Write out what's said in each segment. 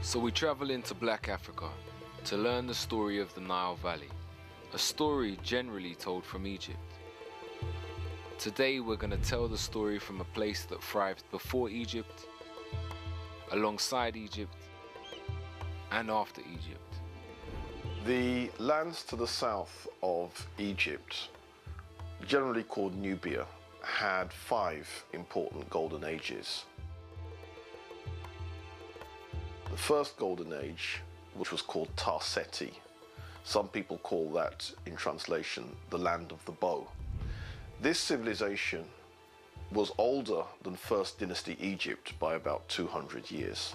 So we travel into Black Africa to learn the story of the Nile Valley, a story generally told from Egypt. Today we're going to tell the story from a place that thrived before Egypt, alongside Egypt, and after Egypt. The lands to the south of Egypt, generally called Nubia, had 5 important golden ages. The first golden age, which was called Tarseti, some people call that, in translation, the land of the bow. This civilization was older than First Dynasty Egypt by about 200 years.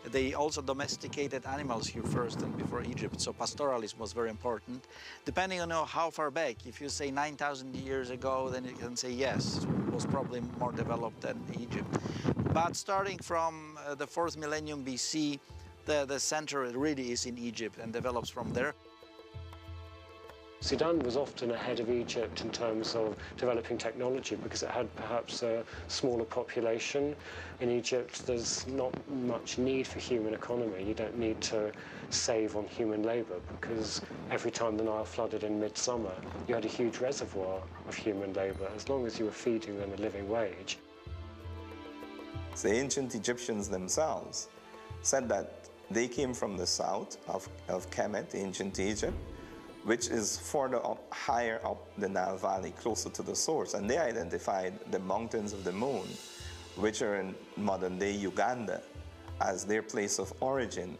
They also domesticated animals here first and before Egypt, so pastoralism was very important. Depending on how far back, if you say 9,000 years ago, then you can say yes, it was probably more developed than Egypt. But starting from the 4th millennium BC, the center really is in Egypt and develops from there. Sudan was often ahead of Egypt in terms of developing technology because it had perhaps a smaller population. In Egypt, there's not much need for human economy. You don't need to save on human labor because every time the Nile flooded in midsummer, you had a huge reservoir of human labor as long as you were feeding them a living wage. The ancient Egyptians themselves said that they came from the south of Kemet, ancient Egypt, which is further up, higher up the Nile Valley, closer to the source. And they identified the mountains of the moon, which are in modern-day Uganda, as their place of origin.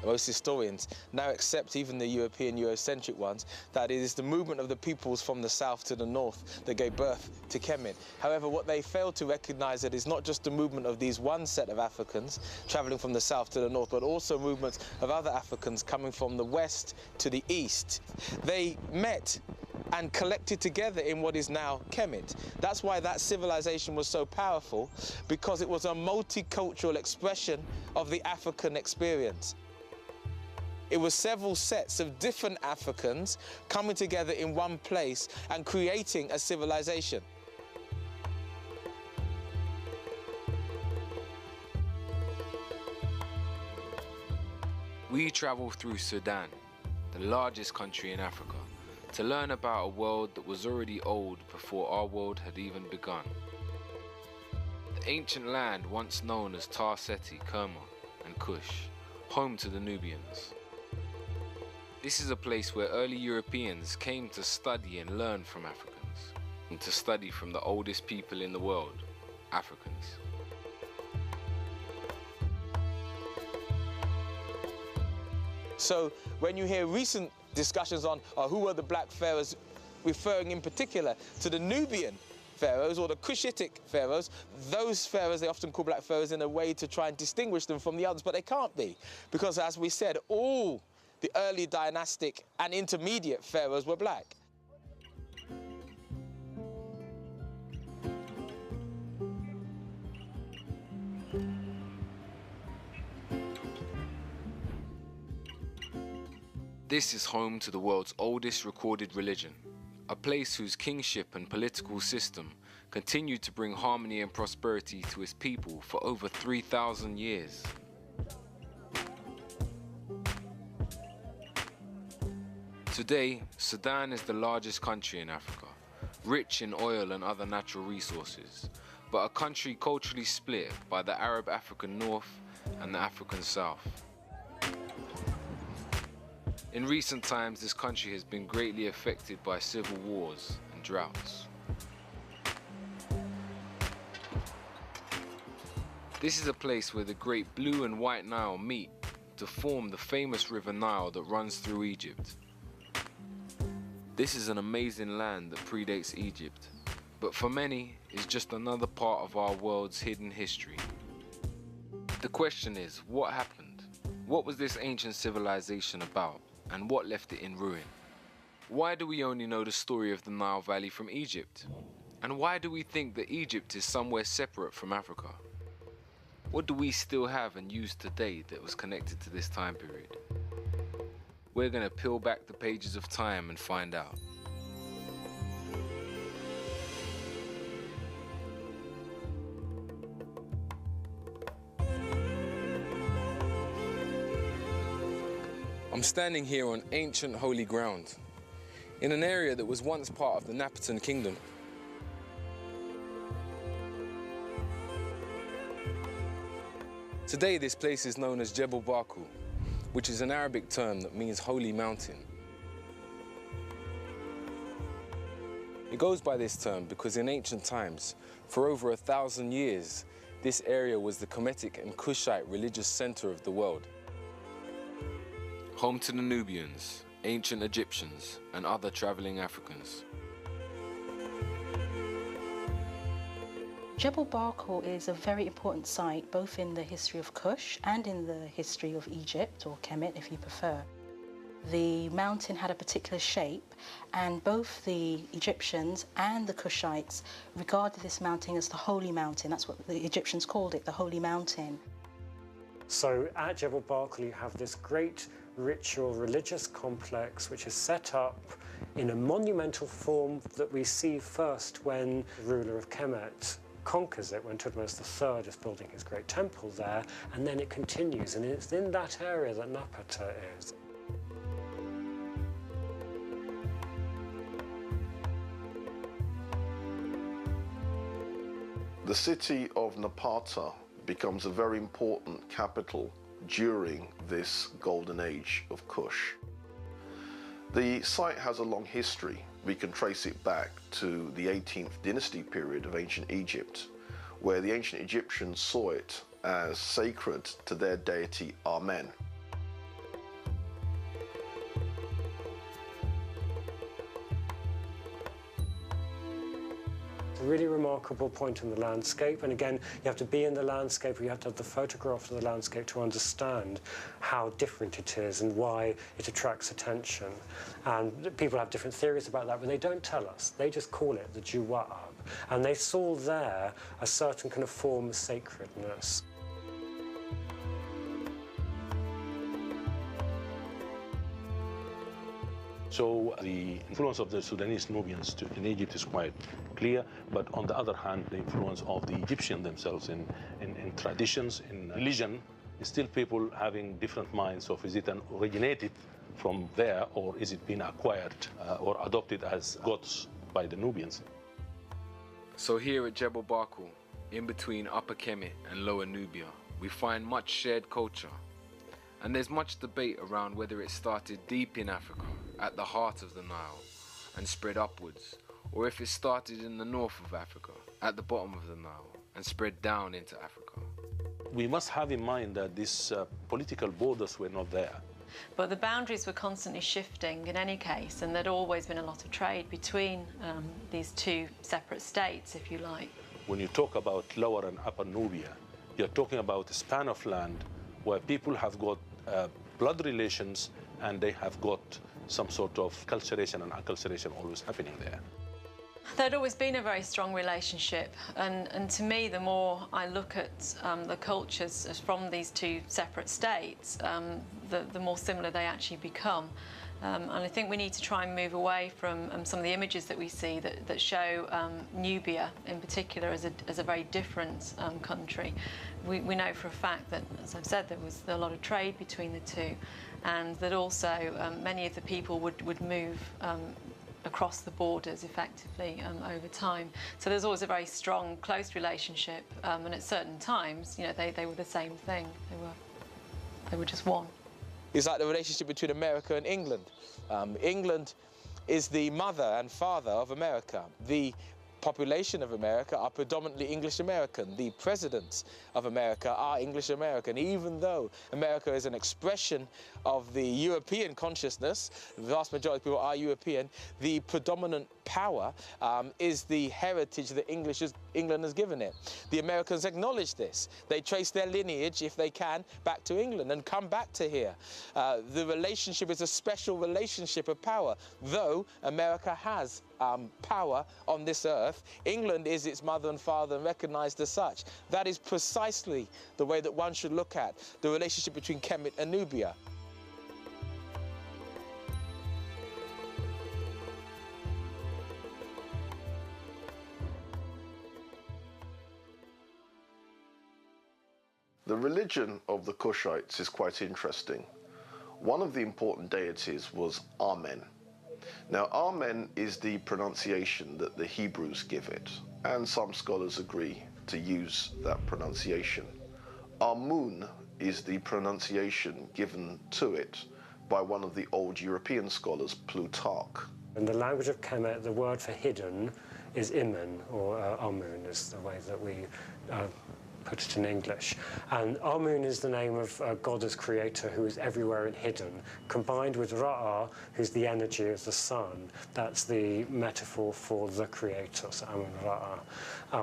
Most historians now accept, even the European Eurocentric ones, that it is the movement of the peoples from the south to the north that gave birth to Kemet. However, what they fail to recognize that is not just the movement of these one set of Africans traveling from the south to the north, but also movements of other Africans coming from the west to the east. They met and collected together in what is now Kemet. That's why that civilization was so powerful, because it was a multicultural expression of the African experience. It was several sets of different Africans coming together in one place and creating a civilization. We travel through Sudan, the largest country in Africa, to learn about a world that was already old before our world had even begun. The ancient land once known as Tarseti, Kerma, and Kush, home to the Nubians. This is a place where early Europeans came to study and learn from Africans, and to study from the oldest people in the world, Africans. So when you hear recent discussions on who were the black pharaohs, referring in particular to the Nubian pharaohs or the Cushitic pharaohs, those pharaohs they often call black pharaohs in a way to try and distinguish them from the others, but they can't be, because as we said, all the early dynastic and intermediate pharaohs were black. This is home to the world's oldest recorded religion, a place whose kingship and political system continued to bring harmony and prosperity to its people for over 3,000 years. Today, Sudan is the largest country in Africa, rich in oil and other natural resources, but a country culturally split by the Arab African North and the African South. In recent times, this country has been greatly affected by civil wars and droughts. This is a place where the great Blue and White Nile meet to form the famous River Nile that runs through Egypt. This is an amazing land that predates Egypt, but for many is just another part of our world's hidden history. The question is, what happened? What was this ancient civilization about, and what left it in ruin? Why do we only know the story of the Nile Valley from Egypt? And why do we think that Egypt is somewhere separate from Africa? What do we still have and use today that was connected to this time period? We're going to peel back the pages of time and find out. I'm standing here on ancient holy ground, in an area that was once part of the Napatan Kingdom. Today this place is known as Jebel Barku, which is an Arabic term that means holy mountain. It goes by this term because in ancient times, for over 1,000 years, this area was the Kemetic and Kushite religious center of the world. Home to the Nubians, ancient Egyptians, and other traveling Africans. Jebel Barkal is a very important site, both in the history of Kush and in the history of Egypt, or Kemet if you prefer. The mountain had a particular shape, and both the Egyptians and the Kushites regarded this mountain as the Holy Mountain. That's what the Egyptians called it, the Holy Mountain. So at Jebel Barkal you have this great ritual religious complex which is set up in a monumental form that we see first when the ruler of Kemet conquers it, when Tutmosis III is building his great temple there, and then it continues, and it's in that area that Napata is. The city of Napata becomes a very important capital during this golden age of Kush. The site has a long history. We can trace it back to the 18th dynasty period of ancient Egypt, where the ancient Egyptians saw it as sacred to their deity Amen. It's a really remarkable point in the landscape, and again, you have to be in the landscape, or you have to have the photograph of the landscape to understand how different it is and why it attracts attention. And people have different theories about that, but they don't tell us. They just call it the Juwa'ab, and they saw there a certain kind of form of sacredness. So the influence of the Sudanese Nubians in Egypt is quite clear, but on the other hand, the influence of the Egyptians themselves in traditions, in religion, is still people having different minds of is it originated from there, or is it being acquired or adopted as gods by the Nubians? So here at Jebel Barkal, in between Upper Kemet and Lower Nubia, we find much shared culture. And there's much debate around whether it started deep in Africa, at the heart of the Nile, and spread upwards, or if it started in the north of Africa, at the bottom of the Nile, and spread down into Africa. We must have in mind that these political borders were not there. But the boundaries were constantly shifting in any case, and there'd always been a lot of trade between these two separate states, if you like. When you talk about Lower and Upper Nubia, you're talking about a span of land where people have got blood relations, and they have got some sort of culturation and acculturation always happening there. There'd always been a very strong relationship, and to me, the more I look at the cultures from these two separate states, the more similar they actually become. And I think we need to try and move away from some of the images that we see that show Nubia in particular as a very different country. We know for a fact that, as I've said, there was a lot of trade between the two, and that also many of the people would move across the borders effectively over time. So there's always a very strong, close relationship, and at certain times, you know, they were the same thing. They were just one. It's like the relationship between America and England. England is the mother and father of America. The population of America are predominantly English American. The presidents of America are English American. Even though America is an expression of the European consciousness, the vast majority of people are European, the predominant power is the heritage that England has given it. The Americans acknowledge this. They trace their lineage, if they can, back to England and come back to here. The relationship is a special relationship of power. Though America has power on this earth, England is its mother and father and recognized as such. That is precisely the way that one should look at the relationship between Kemet and Nubia. The religion of the Kushites is quite interesting. one of the important deities was Amen. Now, Amen is the pronunciation that the Hebrews give it, and some scholars agree to use that pronunciation. Amun is the pronunciation given to it by one of the old European scholars, Plutarch. In the language of Kemet, the word for hidden is Imen, or Amun is the way that we put it in English. And Amun is the name of God as creator who is everywhere and hidden, combined with Ra'ah, who's the energy of the sun. That's the metaphor for the creator, so Amun Ra'ah.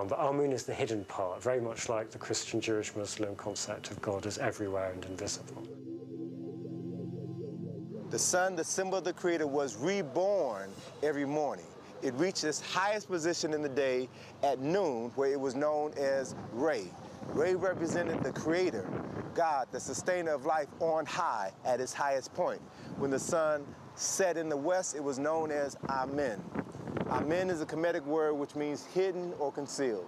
But Amun is the hidden part, very much like the Christian, Jewish, Muslim concept of God as everywhere and invisible. The sun, the symbol of the creator, was reborn every morning. It reached its highest position in the day at noon, where it was known as Re. Re represented the creator, God, the sustainer of life on high at its highest point. When the sun set in the west, it was known as Amen. Amen is a Kemetic word which means hidden or concealed.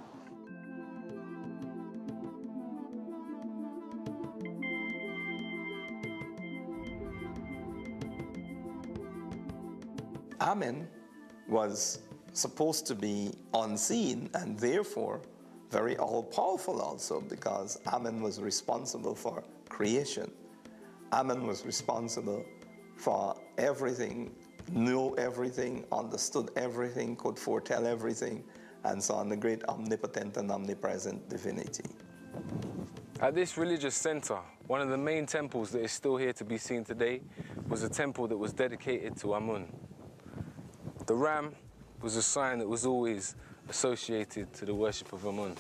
Amen was supposed to be unseen and therefore very all-powerful also, because Amen was responsible for creation. Amen was responsible for everything, knew everything, understood everything, could foretell everything, and so on, the great omnipotent and omnipresent divinity. At this religious center, one of the main temples that is still here to be seen today was a temple that was dedicated to Amun. The ram was a sign that was always associated to the worship of Amun.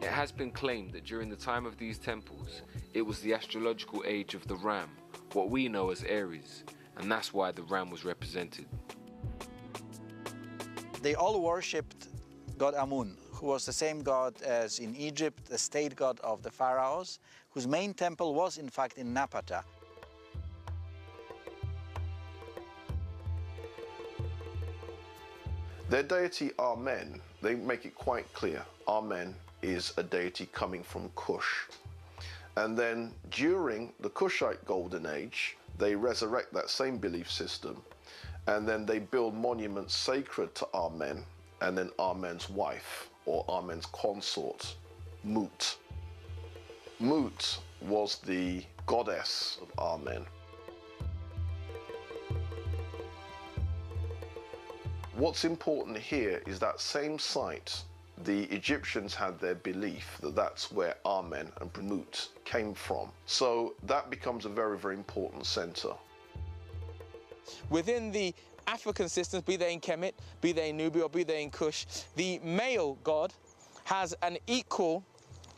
It has been claimed that during the time of these temples, it was the astrological age of the ram, what we know as Aries, and that's why the ram was represented. They all worshipped God Amun, who was the same god as in Egypt, the state god of the pharaohs, whose main temple was in fact in Napata. Their deity Amen, they make it quite clear, Amen is a deity coming from Kush. And then during the Kushite Golden Age, they resurrect that same belief system, and then they build monuments sacred to Amen, and then Amen's wife, or Amen's consort, Mut. Mut was the goddess of Amen. What's important here is that same site, the Egyptians had their belief that that's where Amen and Mut came from. So that becomes a very, very important center. Within the African systems, be they in Kemet, be they in Nubia, or be they in Kush, the male god has an equal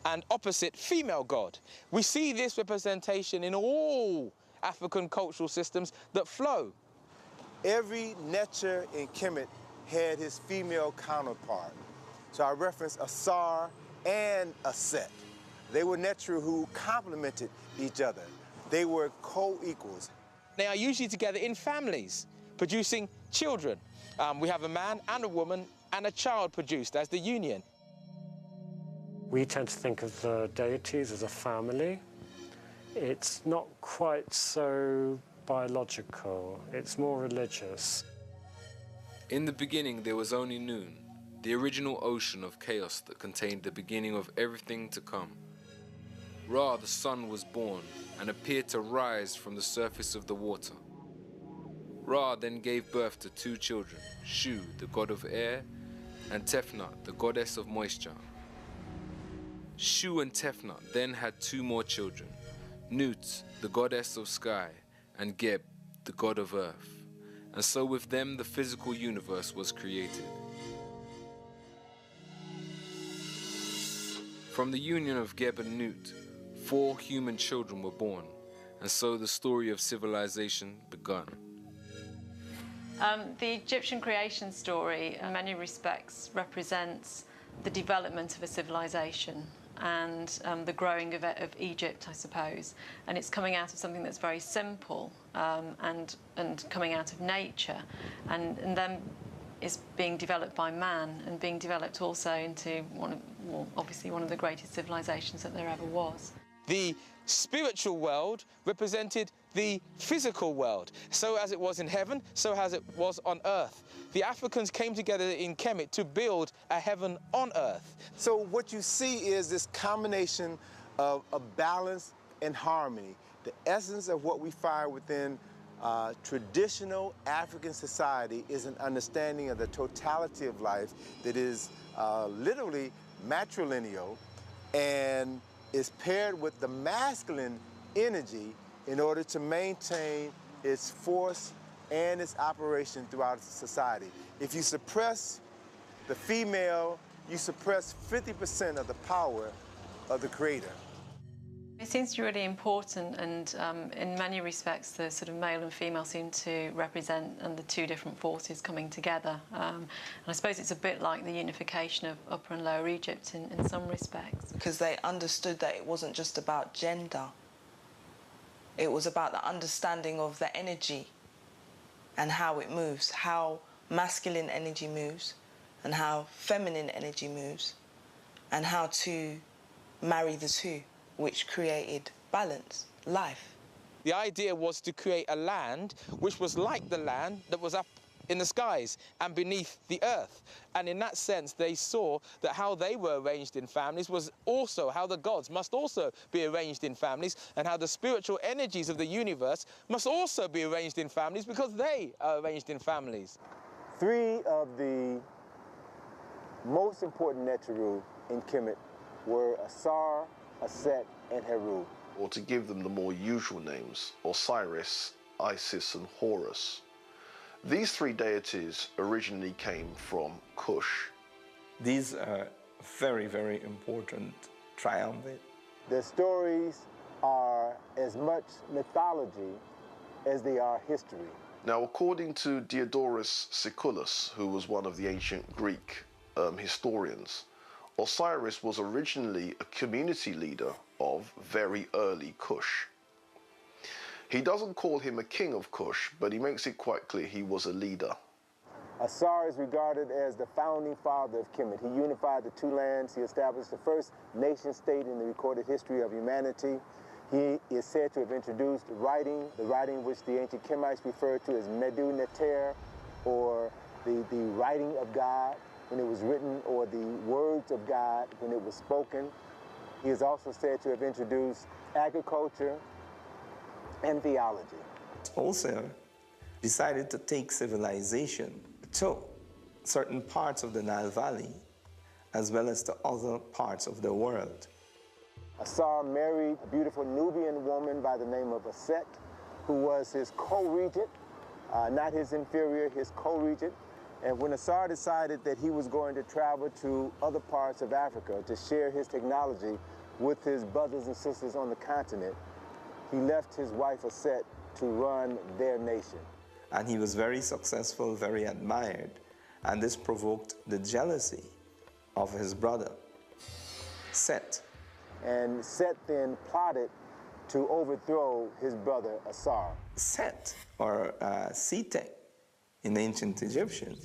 and opposite female god. We see this representation in all African cultural systems that flow. Every Netcher in Kemet had his female counterpart. So I reference a Sar and a Set. They were Netcher who complemented each other. They were co-equals. They are usually together in families, producing children. We have a man and a woman and a child produced as the union. We tend to think of the deities as a family. It's not quite so biological, it's more religious. In the beginning there was only Noon, the original ocean of chaos that contained the beginning of everything to come. Ra, the sun, was born and appeared to rise from the surface of the water. Ra then gave birth to two children, Shu, the god of air, and Tefnut, the goddess of moisture. Shu and Tefnut then had two more children, Nut, the goddess of sky, and Geb, the god of earth. And so with them the physical universe was created. From the union of Geb and Nut, 4 human children were born, and so the story of civilization begun. The Egyptian creation story, in many respects, represents the development of a civilization and the growing of Egypt, I suppose. And it's coming out of something that's very simple and coming out of nature, and then is being developed by man and being developed also into obviously one of the greatest civilizations that there ever was. The spiritual world represented the physical world. So as it was in heaven, so as it was on earth. The Africans came together in Kemet to build a heaven on earth. So what you see is this combination of balance and harmony. The essence of what we find within traditional African society is an understanding of the totality of life that is literally matrilineal and is paired with the masculine energy in order to maintain its force and its operation throughout society. If you suppress the female, you suppress 50% of the power of the creator. It seems to be really important, and in many respects the sort of male and female seem to represent the two different forces coming together. And I suppose it's a bit like the unification of Upper and Lower Egypt in some respects. Because they understood that it wasn't just about gender. It was about the understanding of the energy and how it moves, how masculine energy moves and how feminine energy moves, and how to marry the two, which created balance, life. The idea was to create a land which was like the land that was up in the skies and beneath the earth. And in that sense, they saw that how they were arranged in families was also how the gods must also be arranged in families, and how the spiritual energies of the universe must also be arranged in families because they are arranged in families. Three of the most important Neteru in Kemet were Asar, Aset, and Heru. Or to give them the more usual names, Osiris, Isis, and Horus. These three deities originally came from Kush. These are very, very important triumvirate. Their stories are as much mythology as they are history. Now, according to Diodorus Siculus, who was one of the ancient Greek historians, Osiris was originally a community leader of very early Kush. He doesn't call him a king of Kush, but he makes it quite clear he was a leader. Asar is regarded as the founding father of Kemet. He unified the two lands. He established the first nation-state in the recorded history of humanity. He is said to have introduced writing, the writing which the ancient Kemites referred to as Medu Neter, or the writing of God when it was written, or the words of God when it was spoken. He is also said to have introduced agriculture and theology. Also decided to take civilization to certain parts of the Nile Valley as well as to other parts of the world. Asar married a beautiful Nubian woman by the name of Aset, who was his co-regent, not his inferior, his co-regent. And when Asar decided that he was going to travel to other parts of Africa to share his technology with his brothers and sisters on the continent, he left his wife Aset to run their nation. And he was very successful, very admired, and this provoked the jealousy of his brother, Set. And Set then plotted to overthrow his brother Asar. Set, or Sete in ancient Egyptian,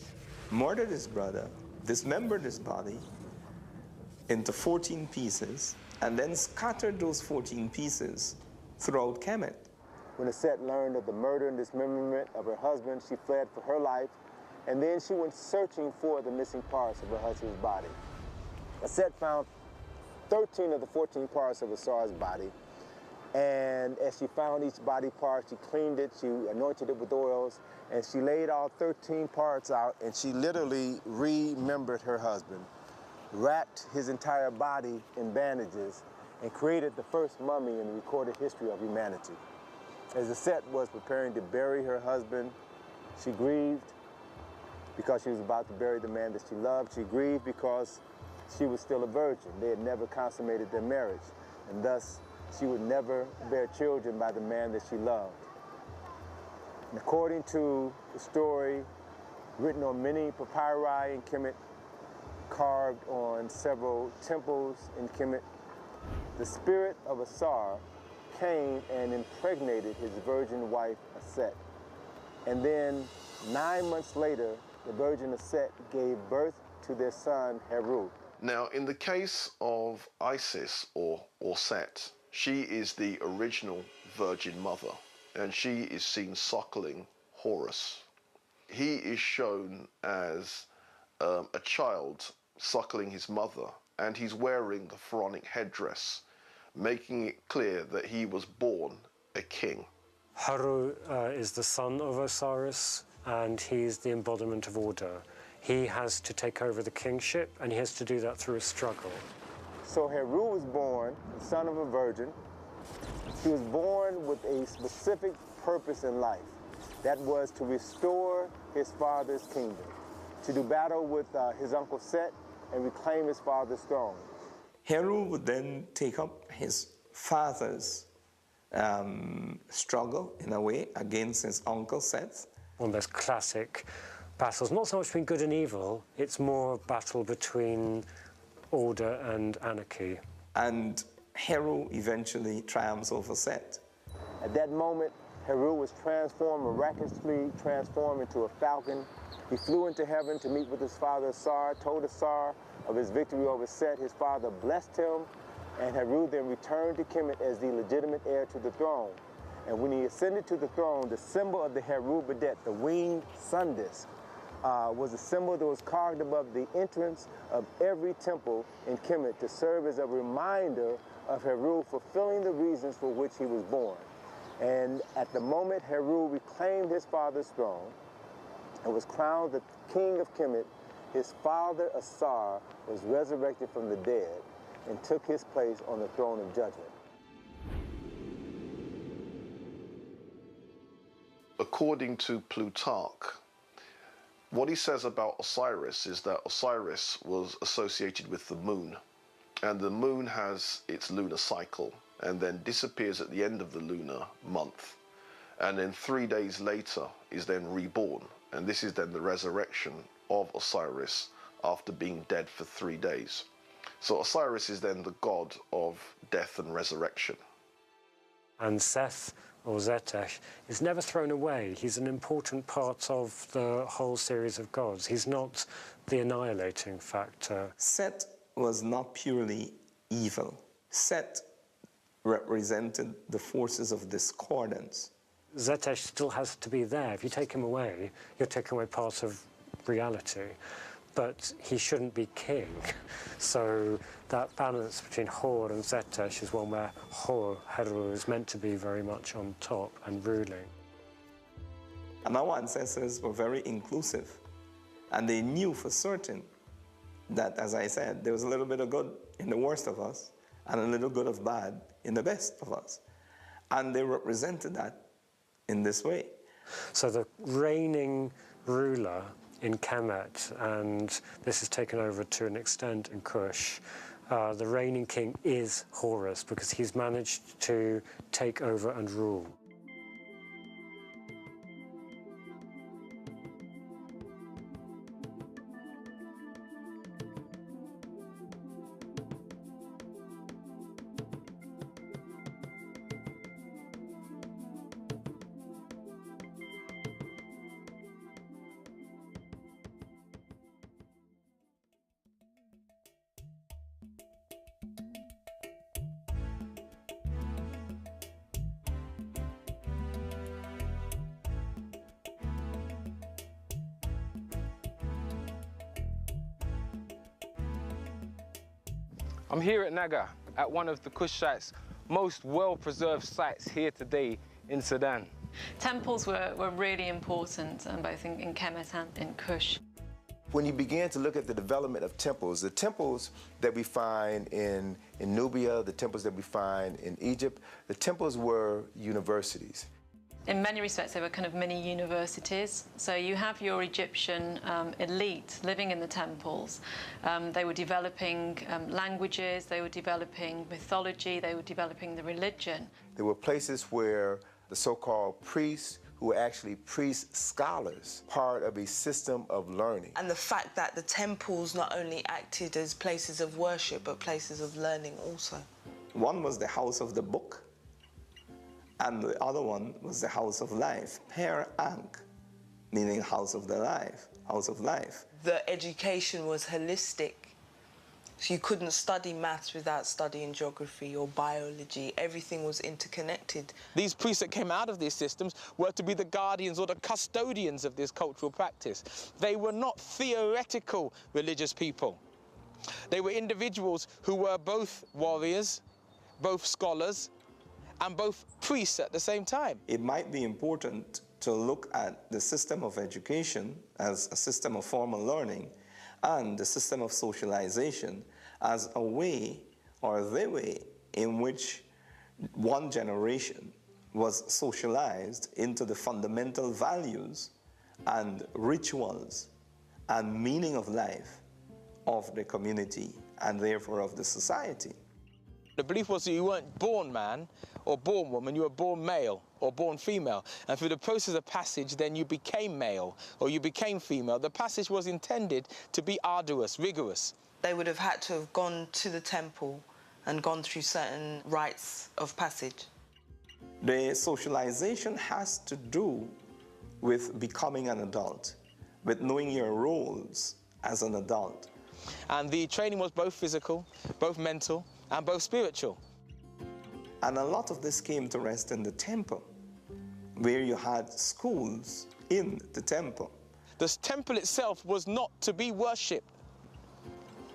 murdered his brother, dismembered his body into 14 pieces, and then scattered those 14 pieces throughout Kemet. When Aset learned of the murder and dismemberment of her husband, she fled for her life, and then she went searching for the missing parts of her husband's body. Aset found 13 of the 14 parts of Asar's body, and as she found each body part, she cleaned it, she anointed it with oils, and she laid all 13 parts out, and she literally remembered her husband, wrapped his entire body in bandages, and created the first mummy in the recorded history of humanity. As Aset was preparing to bury her husband, she grieved because she was about to bury the man that she loved. She grieved because she was still a virgin. They had never consummated their marriage, and thus she would never bear children by the man that she loved. And according to the story written on many papyri in Kemet, carved on several temples in Kemet, the spirit of Asar came and impregnated his virgin wife, Aset. And then 9 months later, the virgin Aset gave birth to their son, Heru. Now, in the case of Isis or Set, She is the original Virgin Mother, and she is seen suckling Horus. He is shown as a child suckling his mother, and he's wearing the pharaonic headdress, making it clear that he was born a king. Haru is the son of Osiris, and he's the embodiment of order. He has to take over the kingship, and he has to do that through a struggle. So Heru was born, the son of a virgin. He was born with a specific purpose in life. That was to restore his father's kingdom, to do battle with his uncle Set and reclaim his father's throne. Heru would then take up his father's struggle, in a way, against his uncle Seth. One of those classic battles, not so much between good and evil, it's more a battle between order and anarchy. And Heru eventually triumphs over Set. At that moment, Heru was transformed, miraculously transformed into a falcon. He flew into heaven to meet with his father Asar, told Asar of his victory over Set. His father blessed him, and Heru then returned to Kemet as the legitimate heir to the throne. And when he ascended to the throne, the symbol of the Heru Badet, the winged sun disk, was a symbol that was carved above the entrance of every temple in Kemet to serve as a reminder of Heru fulfilling the reasons for which he was born. And at the moment Heru reclaimed his father's throne and was crowned the king of Kemet, his father Asar was resurrected from the dead and took his place on the throne of judgment. According to Plutarch, what he says about Osiris is that Osiris was associated with the moon, and the moon has its lunar cycle and then disappears at the end of the lunar month, and then 3 days later is then reborn, and this is then the resurrection of Osiris after being dead for 3 days. So Osiris is then the god of death and resurrection. And Seth, or Zetesh, is never thrown away. He's an important part of the whole series of gods. He's not the annihilating factor. Set was not purely evil. Set represented the forces of discordance. Zetesh still has to be there. If you take him away, you're taking away part of reality. But he shouldn't be king. So that balance between Hor and Zetesh is one where Hor, Heru, is meant to be very much on top and ruling. And our ancestors were very inclusive. And they knew for certain that, as I said, there was a little bit of good in the worst of us and a little good of bad in the best of us. And they represented that in this way. So the reigning ruler in Kemet, and this is taken over to an extent in Kush, the reigning king is Horus because he's managed to take over and rule. I'm here at Naga, at one of the Kushites' most well-preserved sites here today in Sudan. Temples were really important, both in Kemet and in Kush. When you begin to look at the development of temples, the temples that we find in Nubia, the temples that we find in Egypt, the temples were universities. In many respects, they were kind of mini universities. So you have your Egyptian elite living in the temples. They were developing languages, they were developing mythology, they were developing the religion. There were places where the so-called priests, who were actually priest scholars, part of a system of learning. And the fact that the temples not only acted as places of worship, but places of learning also. One was the house of the book, and the other one was the house of life, Per Ankh, meaning house of the life, house of life. The education was holistic, So you couldn't study maths without studying geography or biology. Everything was interconnected. These priests that came out of these systems were to be the guardians or the custodians of this cultural practice. They were not theoretical religious people. They were individuals who were both warriors, both scholars, and both priests at the same time. It might be important to look at the system of education as a system of formal learning and the system of socialization as a way or the way in which one generation was socialized into the fundamental values and rituals and meaning of life of the community and therefore of the society. The belief was that you weren't born man or born woman, you were born male or born female. And through the process of passage, then you became male or you became female. The passage was intended to be arduous, rigorous. They would have had to have gone to the temple and gone through certain rites of passage. The socialization has to do with becoming an adult, with knowing your roles as an adult. And the training was both physical, both mental, and both spiritual. And a lot of this came to rest in the temple, where you had schools in the temple. The temple itself was not to be worshipped.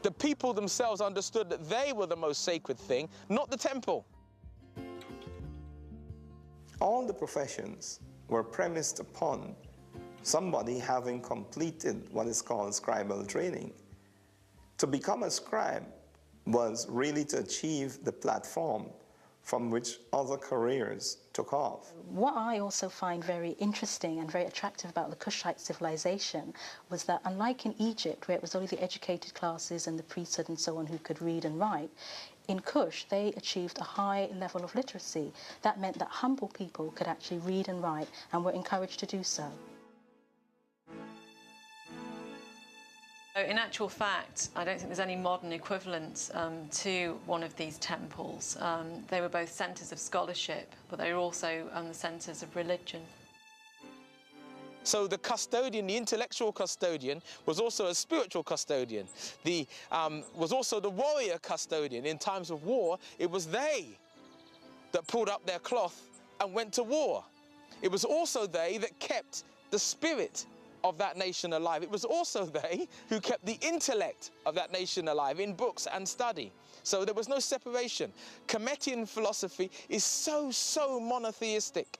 The people themselves understood that they were the most sacred thing, not the temple. All the professions were premised upon somebody having completed what is called scribal training. To become a scribe was really to achieve the platform from which other careers took off. What I also find very interesting and very attractive about the Kushite civilization was that, unlike in Egypt, where it was only the educated classes and the priesthood and so on who could read and write, in Kush they achieved a high level of literacy. That meant that humble people could actually read and write and were encouraged to do so. In actual fact, I don't think there's any modern equivalent to one of these temples. They were both centres of scholarship, but they were also the centres of religion. So the custodian, the intellectual custodian, was also a spiritual custodian. Was also the warrior custodian. In times of war, it was they that pulled up their cloth and went to war. It was also they that kept the spirit of that nation alive. It was also they who kept the intellect of that nation alive in books and study. So there was no separation. Kemetian philosophy is so monotheistic.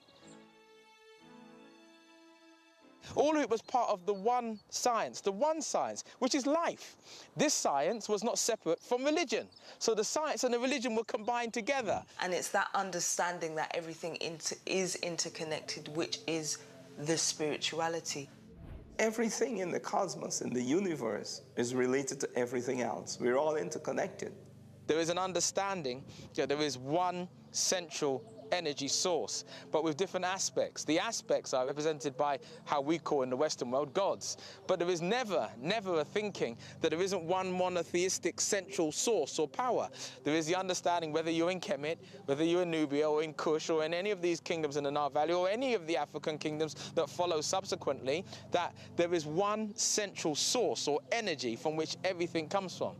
All of it was part of the one science, which is life. This science was not separate from religion. So the science and the religion were combined together. And it's that understanding that everything is interconnected, which is the spirituality. Everything in the cosmos, in the universe, is related to everything else. We're all interconnected. There is an understanding that there is one central energy source, but with different aspects. The aspects are represented by how we call in the Western world gods. But there is never a thinking that there isn't one monotheistic central source or power. There is the understanding, whether you're in Kemet, whether you're in Nubia or in Kush or in any of these kingdoms in the Nile Valley or any of the African kingdoms that follow subsequently, that there is one central source or energy from which everything comes from.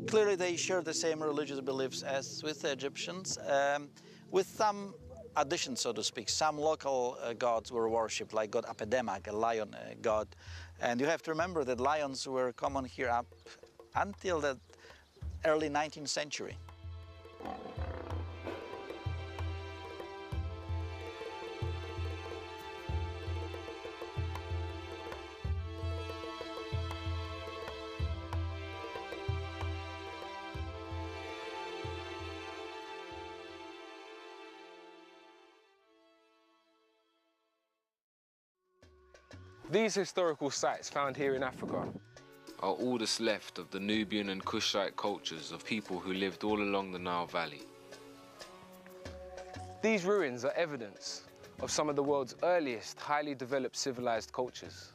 Clearly they share the same religious beliefs as with the Egyptians, with some additions, so to speak. Some local gods were worshipped, like god Apedemak, a lion god. And you have to remember that lions were common here up until the early 19th century. These historical sites found here in Africa are all that's left of the Nubian and Kushite cultures of people who lived all along the Nile Valley. These ruins are evidence of some of the world's earliest highly developed civilized cultures.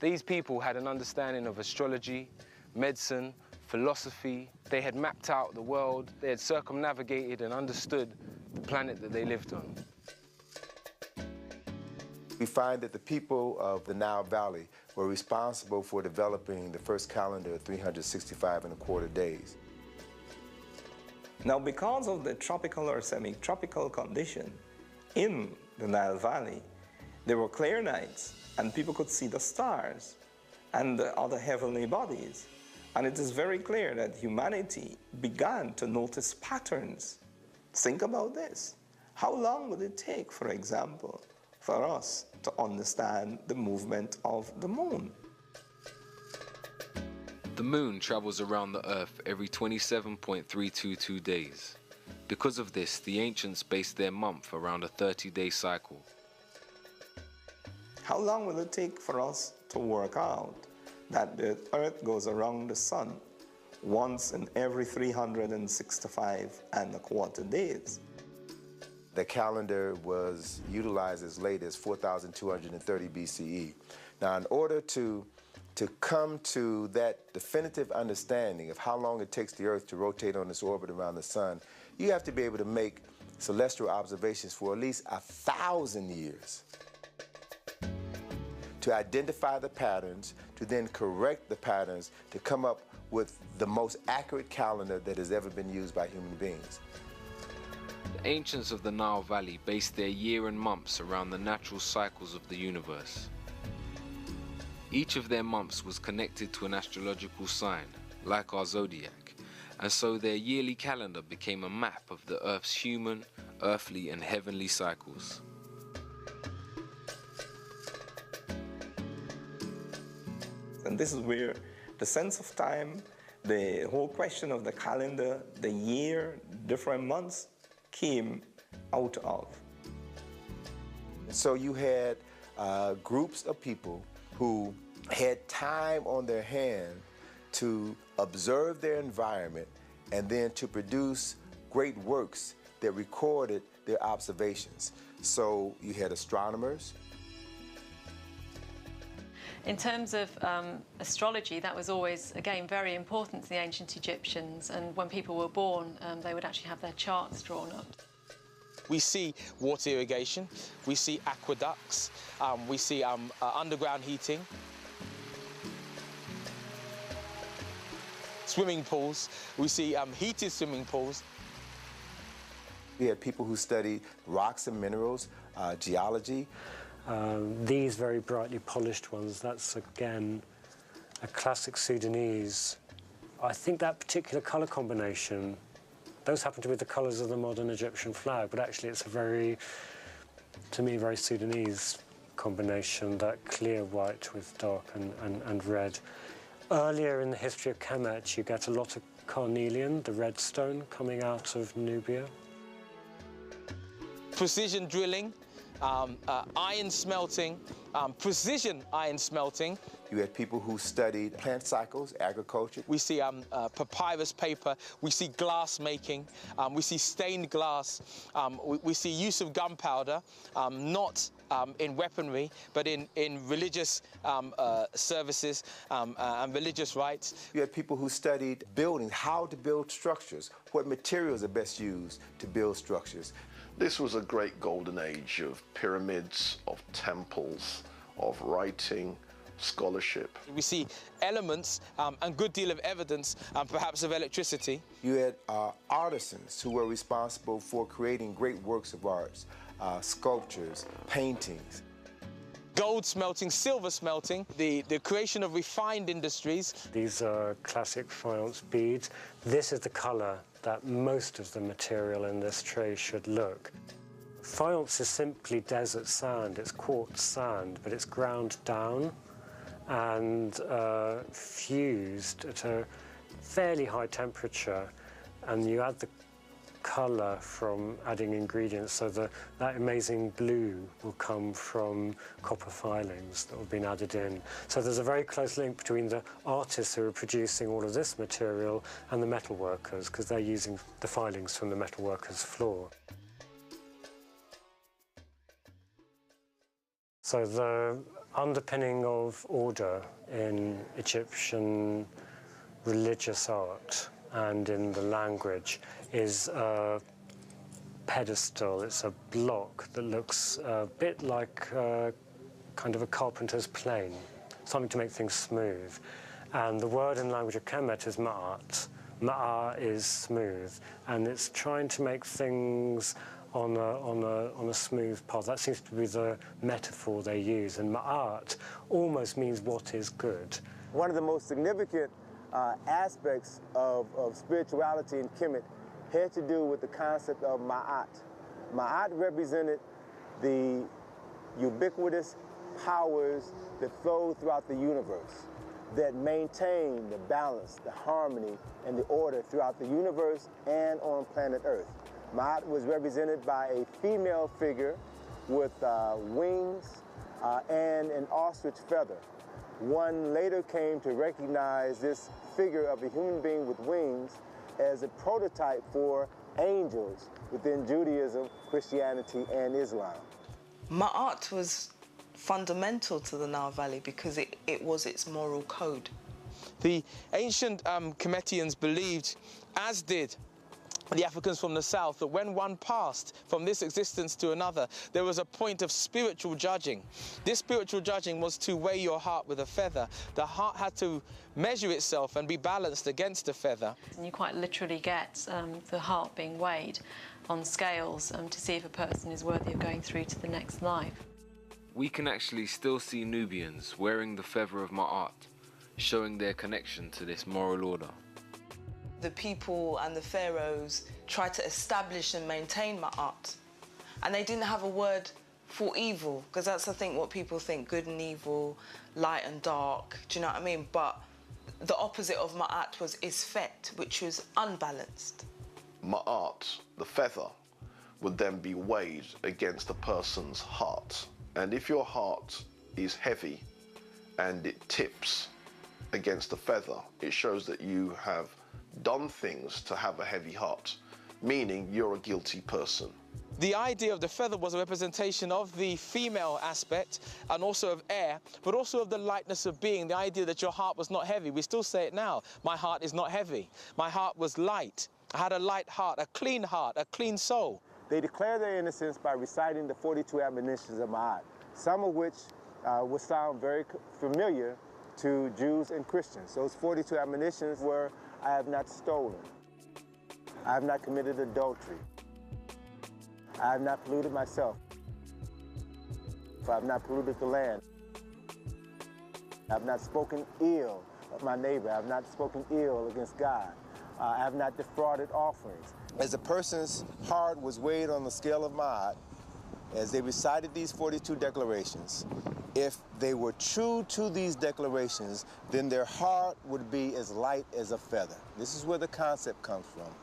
These people had an understanding of astrology, medicine, philosophy. They had mapped out the world. They had circumnavigated and understood the planet that they lived on. We find that the people of the Nile Valley were responsible for developing the first calendar of 365.25 days. Now, because of the tropical or semi-tropical condition in the Nile Valley, there were clear nights and people could see the stars and the other heavenly bodies. And it is very clear that humanity began to notice patterns. Think about this. How long would it take, for example, for us to understand the movement of the moon? The moon travels around the Earth every 27.322 days. Because of this, the ancients based their month around a 30-day cycle. How long will it take for us to work out that the Earth goes around the sun once in every 365.25 days? The calendar was utilized as late as 4,230 BCE. Now, in order to come to that definitive understanding of how long it takes the Earth to rotate on its orbit around the sun, you have to be able to make celestial observations for at least 1,000 years to identify the patterns, to then correct the patterns, to come up with the most accurate calendar that has ever been used by human beings. The ancients of the Nile Valley based their year and months around the natural cycles of the universe. Each of their months was connected to an astrological sign, like our zodiac, and so their yearly calendar became a map of the Earth's human, earthly, and heavenly cycles. And this is where the sense of time, the whole question of the calendar, the year, different months came out of. And so you had groups of people who had time on their hand to observe their environment and then to produce great works that recorded their observations. So you had astronomers. In terms of astrology, that was always, again, very important to the ancient Egyptians. And when people were born, they would actually have their charts drawn up. We see water irrigation, we see aqueducts, we see underground heating, swimming pools, we see heated swimming pools. We had people who studied rocks and minerals, geology. These very brightly polished ones, that's again a classic Sudanese. I think that particular colour combination, those happen to be the colours of the modern Egyptian flag, but actually it's a very, to me, very Sudanese combination, that clear white with dark and red. Earlier in the history of Kemet, you get a lot of carnelian, the red stone, coming out of Nubia. Precision drilling, iron smelting, precision iron smelting. You had people who studied plant cycles, agriculture. We see papyrus paper, we see glass making, we see stained glass, we see use of gunpowder, not in weaponry, but in religious services and religious rites. You had people who studied building, how to build structures, what materials are best used to build structures. This was a great golden age of pyramids, of temples, of writing, scholarship. We see elements and a good deal of evidence, perhaps of electricity. You had artisans who were responsible for creating great works of art, sculptures, paintings. Gold smelting, silver smelting, the creation of refined industries. These are classic faience beads. This is the colour that most of the material in this tray should look. Faience is simply desert sand, it's quartz sand, but it's ground down and fused at a fairly high temperature, and you add the colour from adding ingredients, so that amazing blue will come from copper filings that have been added in. So there's a very close link between the artists who are producing all of this material and the metal workers, because they're using the filings from the metal workers' floor. So the underpinning of order in Egyptian religious art and in the language is a pedestal. It's a block that looks a bit like kind of a carpenter's plane, something to make things smooth. And the word in the language of Kemet is ma'at. Ma'a is smooth, and it's trying to make things on a smooth path. That seems to be the metaphor they use. And ma'at almost means what is good. One of the most significant aspects of spirituality in Kemet had to do with the concept of ma'at. Ma'at represented the ubiquitous powers that flow throughout the universe, that maintain the balance, the harmony, and the order throughout the universe and on planet Earth. Ma'at was represented by a female figure with wings and an ostrich feather. One later came to recognize this figure of a human being with wings as a prototype for angels within Judaism, Christianity, and Islam. Ma'at was fundamental to the Nile Valley because it was its moral code. The ancient Kemetians believed, as did the Africans from the south, that when one passed from this existence to another, there was a point of spiritual judging. This spiritual judging was to weigh your heart with a feather. The heart had to measure itself and be balanced against a feather. And you quite literally get the heart being weighed on scales to see if a person is worthy of going through to the next life. We can actually still see Nubians wearing the feather of Ma'at, showing their connection to this moral order. The people and the pharaohs tried to establish and maintain Ma'at. And they didn't have a word for evil, because that's, I think, what people think, good and evil, light and dark, do you know what I mean? But the opposite of Ma'at was Isfet, which was unbalanced. Ma'at, the feather, would then be weighed against a person's heart. And if your heart is heavy and it tips against the feather, it shows that you have done things to have a heavy heart, meaning you're a guilty person. The idea of the feather was a representation of the female aspect and also of air, but also of the lightness of being, the idea that your heart was not heavy. We still say it now. My heart is not heavy. My heart was light. I had a light heart, a clean soul. They declare their innocence by reciting the 42 admonitions of Ma'at, some of which would sound very familiar to Jews and Christians. Those 42 admonitions were: I have not stolen. I have not committed adultery. I have not polluted myself. I have not polluted the land. I have not spoken ill of my neighbor. I have not spoken ill against God. I have not defrauded offerings. As a person's heart was weighed on the scale of Ma'at, as they recited these 42 declarations, if they were true to these declarations, then their heart would be as light as a feather. This is where the concept comes from.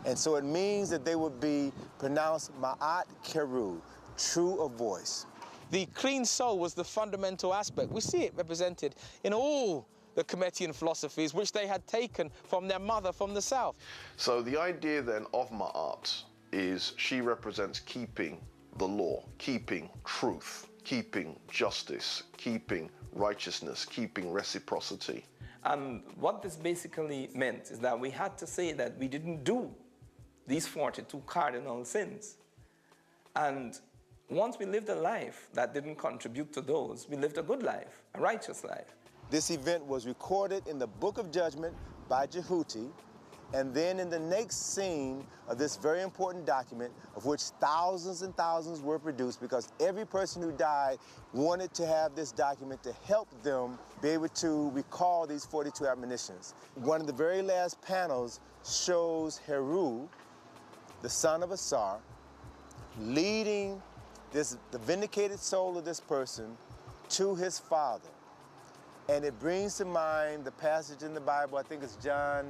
And so it means that they would be pronounced Ma'at Keru, true of voice. The clean soul was the fundamental aspect. We see it represented in all the Kemetian philosophies, which they had taken from their mother from the south. So the idea then of Ma'at is she represents keeping the law, keeping truth, keeping justice, keeping righteousness, keeping reciprocity. And what this basically meant is that we had to say that we didn't do these 42 cardinal sins. And once we lived a life that didn't contribute to those, we lived a good life, a righteous life. This event was recorded in the Book of Judgment by Jehuti, and then in the next scene of this very important document, of which thousands and thousands were produced, because every person who died wanted to have this document to help them be able to recall these 42 admonitions. One of the very last panels shows Heru, the son of Asar, leading the vindicated soul of this person to his father. And it brings to mind the passage in the Bible, I think it's John.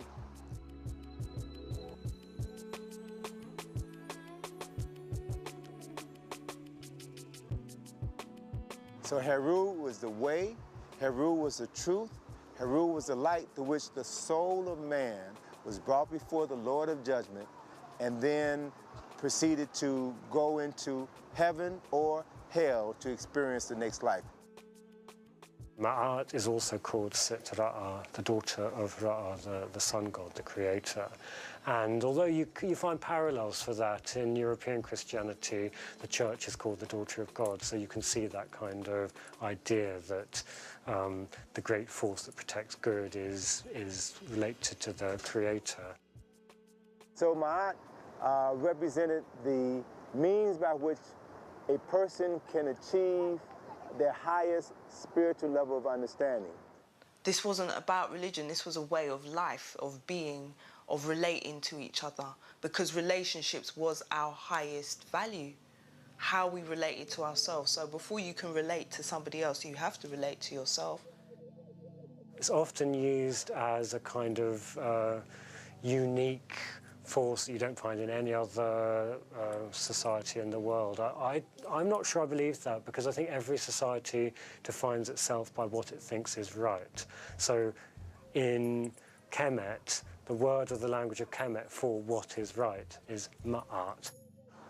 So Heru was the way, Heru was the truth, Heru was the light through which the soul of man was brought before the Lord of judgment and then proceeded to go into heaven or hell to experience the next life. Ma'at is also called Sit Ra'a, the daughter of Ra'a, the sun god, the creator. And although you find parallels for that in European Christianity, the church is called the daughter of God, so you can see that kind of idea that the great force that protects good is related to the creator. So Ma'at represented the means by which a person can achieve their highest spiritual level of understanding. This wasn't about religion, this was a way of life, of being, of relating to each other, because relationships was our highest value, how we related to ourselves. So before you can relate to somebody else, you have to relate to yourself. It's often used as a kind of unique force that you don't find in any other society in the world. I'm not sure I believe that, because I think every society defines itself by what it thinks is right. So in Kemet, the word of the language of Kemet for what is right is Ma'at.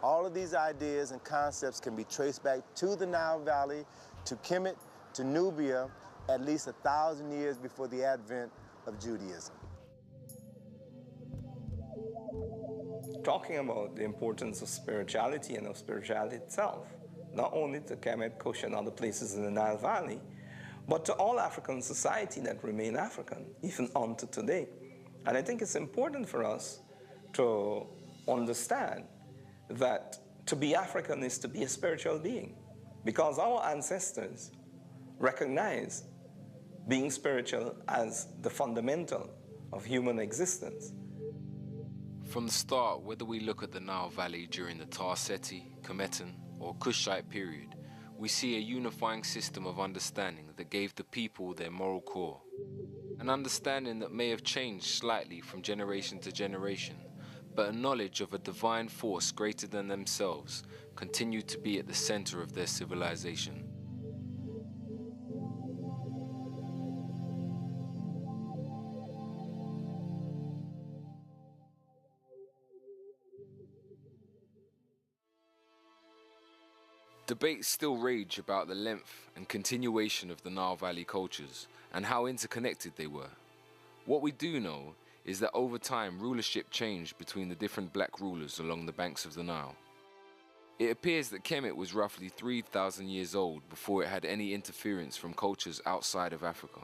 All of these ideas and concepts can be traced back to the Nile Valley, to Kemet, to Nubia, at least 1,000 years before the advent of Judaism. Talking about the importance of spirituality and of spirituality itself, not only to Kemet, Kush, and other places in the Nile Valley, but to all African society that remain African, even unto today. And I think it's important for us to understand that to be African is to be a spiritual being, because our ancestors recognize being spiritual as the fundamental of human existence. From the start, whether we look at the Nile Valley during the Tarseti, Kemetan, or Kushite period, we see a unifying system of understanding that gave the people their moral core. An understanding that may have changed slightly from generation to generation, but a knowledge of a divine force greater than themselves continued to be at the center of their civilization. Debates still rage about the length and continuation of the Nile Valley cultures and how interconnected they were. What we do know is that over time rulership changed between the different black rulers along the banks of the Nile. It appears that Kemet was roughly 3,000 years old before it had any interference from cultures outside of Africa.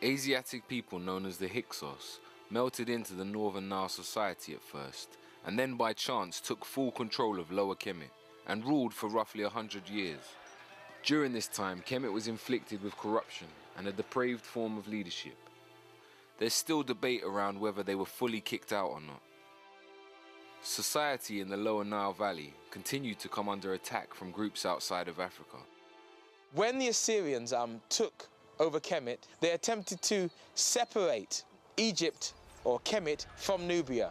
Asiatic people known as the Hyksos melted into the Northern Nile society at first, and then by chance took full control of Lower Kemet and ruled for roughly 100 years. During this time, Kemet was inflicted with corruption and a depraved form of leadership. There's still debate around whether they were fully kicked out or not. Society in the Lower Nile Valley continued to come under attack from groups outside of Africa. When the Assyrians took over Kemet, they attempted to separate Egypt, or Kemet, from Nubia.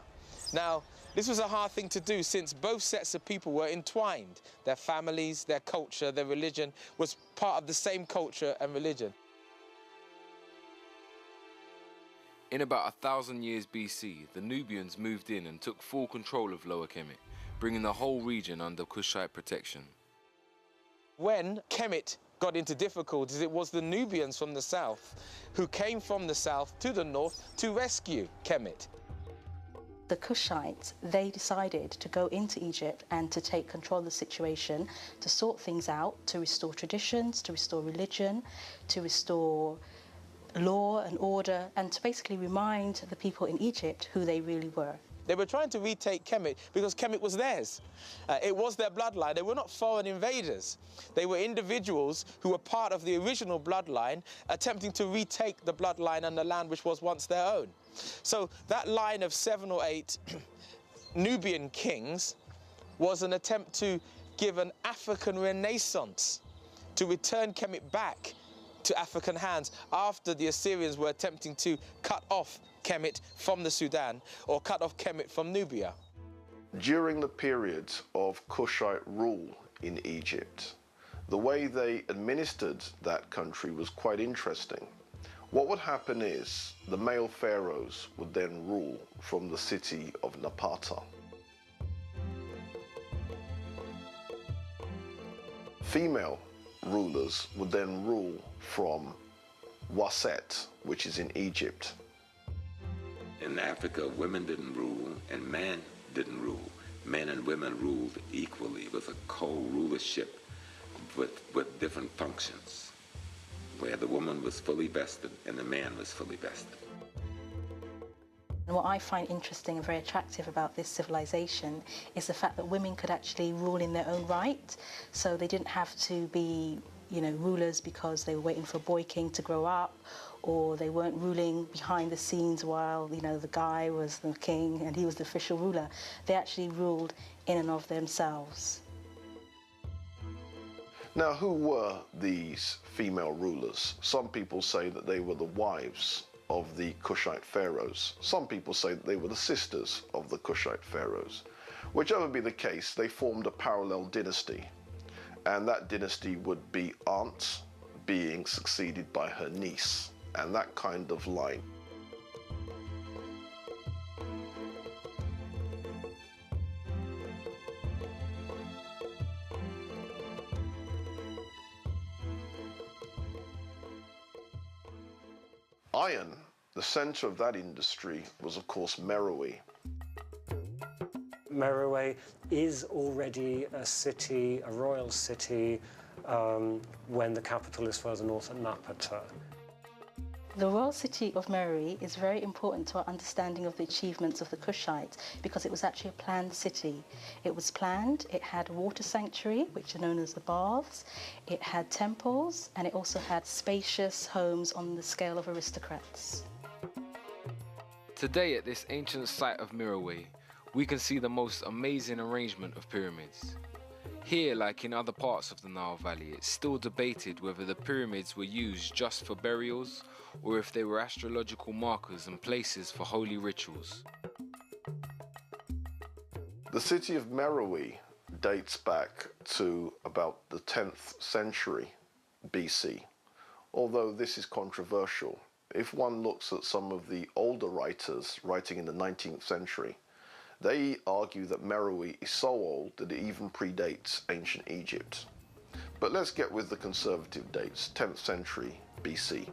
Now, this was a hard thing to do since both sets of people were entwined. Their families, their culture, their religion was part of the same culture and religion. In about 1,000 years BC, the Nubians moved in and took full control of Lower Kemet, bringing the whole region under Kushite protection. When Kemet got into difficulties, it was the Nubians from the south who came from the south to the north to rescue Kemet. The Kushites, they decided to go into Egypt and to take control of the situation, to sort things out, to restore traditions, to restore religion, to restore law and order, and to basically remind the people in Egypt who they really were. They were trying to retake Kemet because Kemet was theirs. It was their bloodline. They were not foreign invaders. They were individuals who were part of the original bloodline, attempting to retake the bloodline and the land which was once their own. So that line of 7 or 8 Nubian kings was an attempt to give an African renaissance, to return Kemet back to African hands after the Assyrians were attempting to cut off Kemet from the Sudan or cut off Kemet from Nubia. During the periods of Kushite rule in Egypt, the way they administered that country was quite interesting. What would happen is the male pharaohs would then rule from the city of Napata. Female rulers would then rule from Waset, which is in Egypt. In Africa, women didn't rule and men didn't rule. Men and women ruled equally. It was a co-rulership with different functions, where the woman was fully vested and the man was fully vested. And what I find interesting and very attractive about this civilization is the fact that women could actually rule in their own right. So they didn't have to be, rulers because they were waiting for a boy king to grow up, or they weren't ruling behind the scenes while, the guy was the king and he was the official ruler. They actually ruled in and of themselves. Now, who were these female rulers? Some people say that they were the wives of the Kushite pharaohs. Some people say that they were the sisters of the Kushite pharaohs. Whichever be the case, they formed a parallel dynasty, and that dynasty would be aunt being succeeded by her niece, and that kind of line. Iron, the center of that industry, was of course Meroe. Meroe is already a city, a royal city, when the capital is further north at Napata. The royal city of Meroe is very important to our understanding of the achievements of the Kushites because it was actually a planned city. It was planned, it had a water sanctuary, which are known as the baths, it had temples, and it also had spacious homes on the scale of aristocrats. Today at this ancient site of Meroe, we can see the most amazing arrangement of pyramids. Here, like in other parts of the Nile Valley, it's still debated whether the pyramids were used just for burials or if they were astrological markers and places for holy rituals. The city of Meroe dates back to about the 10th century BC, although this is controversial. If one looks at some of the older writers writing in the 19th century, they argue that Meroe is so old that it even predates ancient Egypt. But let's get with the conservative dates, 10th century BC.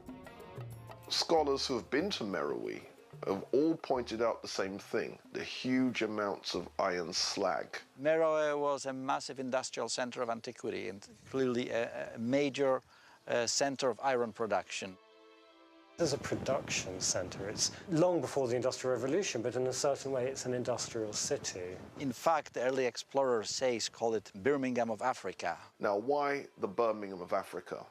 Scholars who have been to Meroe have all pointed out the same thing, the huge amounts of iron slag. Meroe was a massive industrial center of antiquity and clearly a major center of iron production. As a production center, it's long before the Industrial Revolution, but in a certain way it's an industrial city. In fact, the early explorers call it Birmingham of Africa. Now, why the Birmingham of Africa?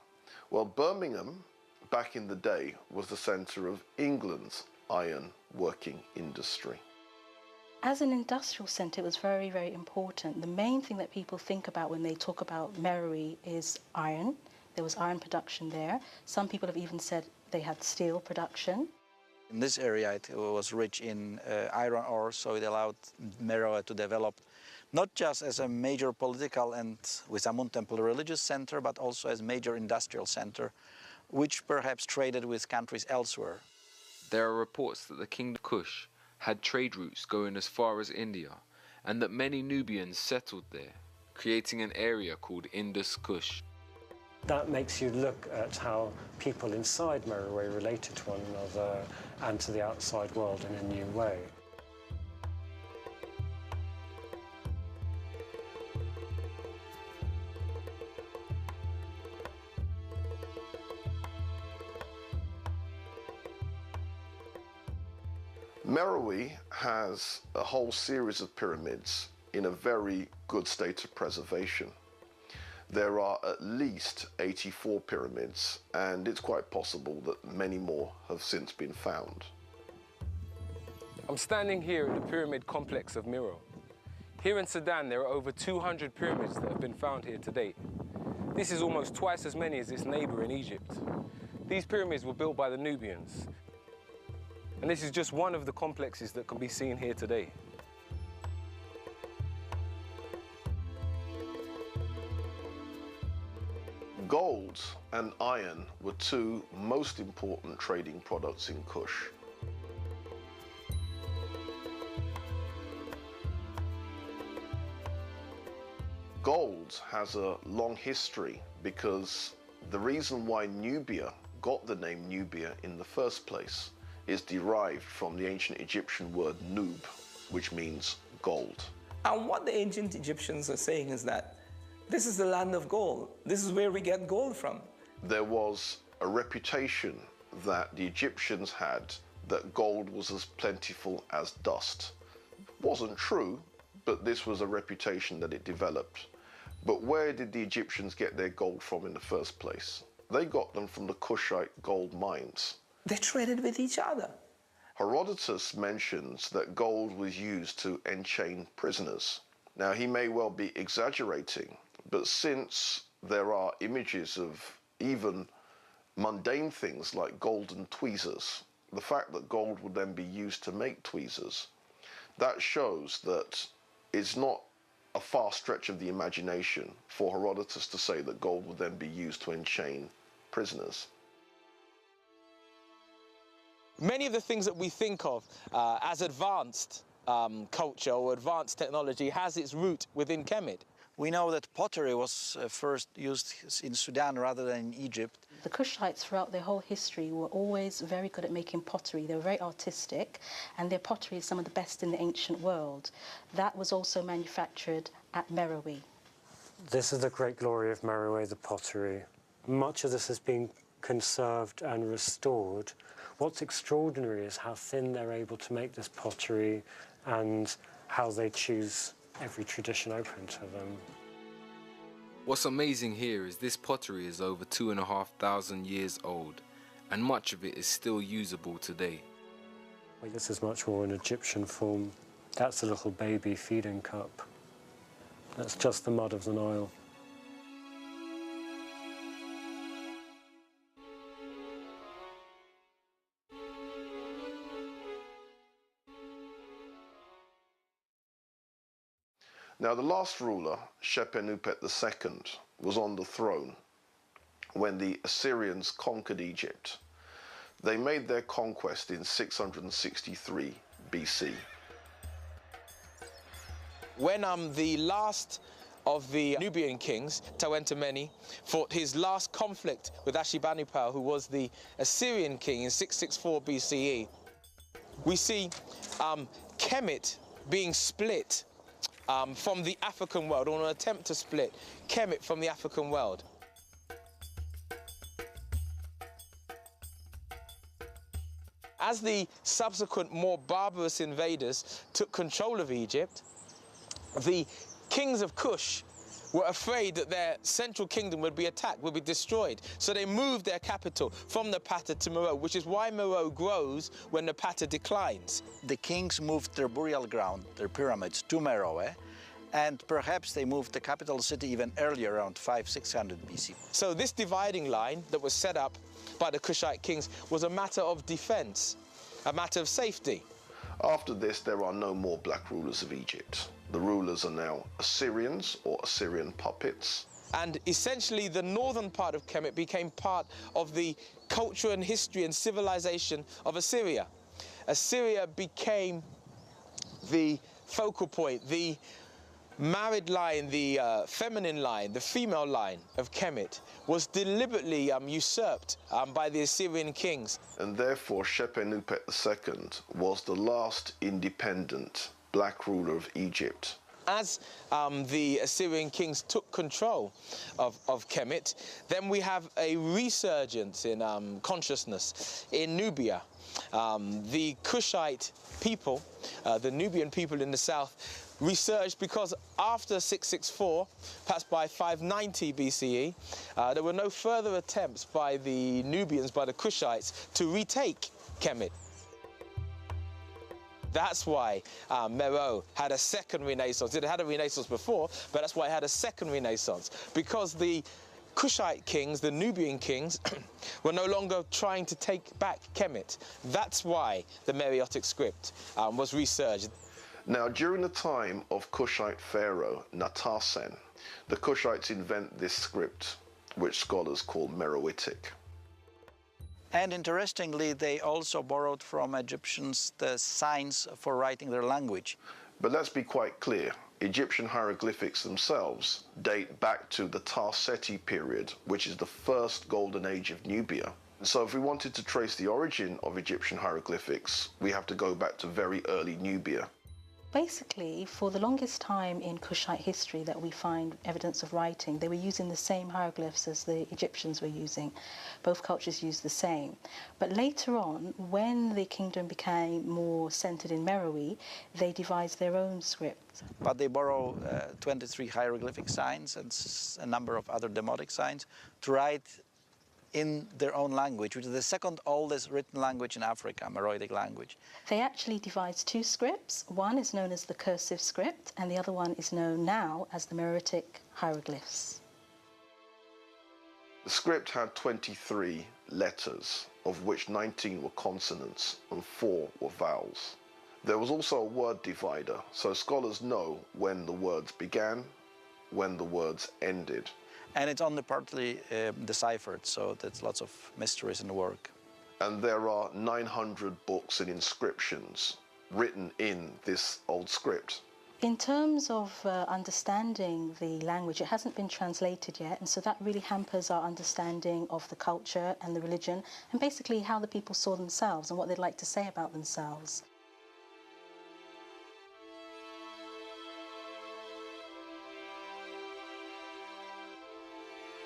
Well, Birmingham, back in the day, was the center of England's iron working industry. As an industrial centre, it was very, very important. The main thing that people think about when they talk about Meroe is iron. There was iron production there. Some people have even said they had steel production. In this area, it was rich in iron ore, so it allowed Meroe to develop not just as a major political and with Amun Temple religious center, but also as a major industrial center, which perhaps traded with countries elsewhere. There are reports that the King of Kush had trade routes going as far as India, and that many Nubians settled there, creating an area called Indus Kush. That makes you look at how people inside Meroe related to one another and to the outside world in a new way. Meroe has a whole series of pyramids in a very good state of preservation. There are at least 84 pyramids, and it's quite possible that many more have since been found. I'm standing here in the pyramid complex of Meroe. Here in Sudan, there are over 200 pyramids that have been found here to date. This is almost twice as many as its neighbor in Egypt. These pyramids were built by the Nubians, and this is just one of the complexes that can be seen here today. Gold and iron were two most important trading products in Kush. Gold has a long history because the reason why Nubia got the name Nubia in the first place is derived from the ancient Egyptian word nub, which means gold. And what the ancient Egyptians are saying is that this is the land of gold. This is where we get gold from. There was a reputation that the Egyptians had that gold was as plentiful as dust. Wasn't true, but this was a reputation that it developed. But where did the Egyptians get their gold from in the first place? They got them from the Kushite gold mines. They traded with each other. Herodotus mentions that gold was used to enchain prisoners. Now, he may well be exaggerating, but since there are images of even mundane things like golden tweezers, the fact that gold would then be used to make tweezers, that shows that it's not a far stretch of the imagination for Herodotus to say that gold would then be used to enchain prisoners. Many of the things that we think of as advanced culture or advanced technology has its root within Kemet. We know that pottery was first used in Sudan rather than in Egypt. The Kushites throughout their whole history were always very good at making pottery. They were very artistic, and their pottery is some of the best in the ancient world. That was also manufactured at Meroe. This is the great glory of Meroe, the pottery. Much of this has been conserved and restored. What's extraordinary is how thin they're able to make this pottery and how they choose every tradition open to them. What's amazing here is this pottery is over 2,500 years old, and much of it is still usable today. This is much more an Egyptian form. That's a little baby feeding cup. That's just the mud of the Nile. Now, the last ruler, Shepenupet II, was on the throne when the Assyrians conquered Egypt. They made their conquest in 663 BC. When the last of the Nubian kings, Tawentameni, fought his last conflict with Ashurbanipal, who was the Assyrian king in 664 BCE, we see Kemet being split from the African world, or an attempt to split Kemet from the African world. As the subsequent more barbarous invaders took control of Egypt, the kings of Kush were afraid that their central kingdom would be attacked, would be destroyed. So they moved their capital from Napata to Meroe, which is why Meroe grows when Napata declines. The kings moved their burial ground, their pyramids, to Meroe, and perhaps they moved the capital city even earlier, around 500–600 BC. So this dividing line that was set up by the Kushite kings was a matter of defense, a matter of safety. After this, there are no more black rulers of Egypt. The rulers are now Assyrians or Assyrian puppets. And essentially the northern part of Kemet became part of the culture and history and civilization of Assyria. Assyria became the focal point, the married line, the feminine line, the female line of Kemet was deliberately usurped by the Assyrian kings. And therefore Shepenupet II was the last independent black ruler of Egypt. As the Assyrian kings took control of Kemet, then we have a resurgence in consciousness in Nubia. The Kushite people, the Nubian people in the south, resurged because after 664, perhaps by 590 BCE, there were no further attempts by the Nubians, by the Kushites, to retake Kemet. That's why Meroe had a second renaissance. It had a renaissance before, but that's why it had a second renaissance, because the Kushite kings, the Nubian kings, were no longer trying to take back Kemet. That's why the Meroitic script was resurged. Now, during the time of Kushite pharaoh Natarsen, the Kushites invent this script, which scholars call Meroitic. And interestingly, they also borrowed from Egyptians the signs for writing their language. But let's be quite clear. Egyptian hieroglyphics themselves date back to the Tarseti period, which is the first golden age of Nubia. So if we wanted to trace the origin of Egyptian hieroglyphics, we have to go back to very early Nubia. Basically, for the longest time in Kushite history that we find evidence of writing, they were using the same hieroglyphs as the Egyptians were using. Both cultures used the same. But later on, when the kingdom became more centered in Meroe, they devised their own script. But they borrow 23 hieroglyphic signs and a number of other demotic signs to write in their own language, which is the second oldest written language in Africa, Meroitic language. They actually devised two scripts. One is known as the cursive script, and the other one is known now as the Meroitic hieroglyphs. The script had 23 letters, of which 19 were consonants and 4 were vowels. There was also a word divider, so scholars know when the words began, when the words ended. And it's only partly deciphered, so there's lots of mysteries in the work. And there are 900 books and inscriptions written in this old script. In terms of understanding the language, it hasn't been translated yet, and so that really hampers our understanding of the culture and the religion, and basically how the people saw themselves and what they'd like to say about themselves.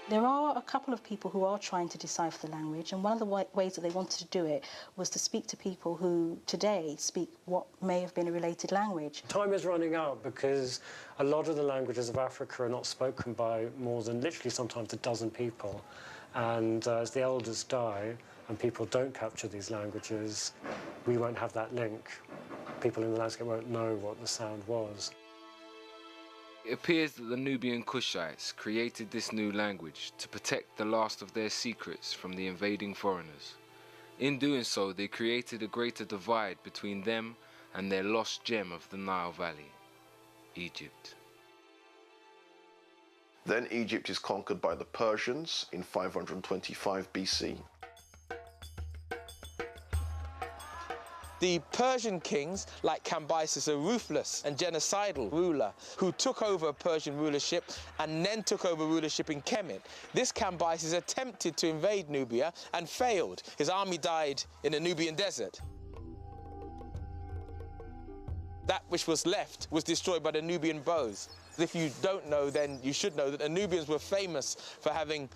There are a couple of people who are trying to decipher the language, and one of the ways that they wanted to do it was to speak to people who today speak what may have been a related language. Time is running out because a lot of the languages of Africa are not spoken by more than literally sometimes a dozen people. And as the elders die and people don't capture these languages, we won't have that link. People in the landscape won't know what the sound was. It appears that the Nubian Kushites created this new language to protect the last of their secrets from the invading foreigners. In doing so, they created a greater divide between them and their lost gem of the Nile Valley, Egypt. Then Egypt is conquered by the Persians in 525 BC. The Persian kings, like Cambyses, a ruthless and genocidal ruler who took over Persian rulership and then took over rulership in Kemet. This Cambyses attempted to invade Nubia and failed. His army died in the Nubian desert. That which was left was destroyed by the Nubian bows. If you don't know, then you should know that the Nubians were famous for having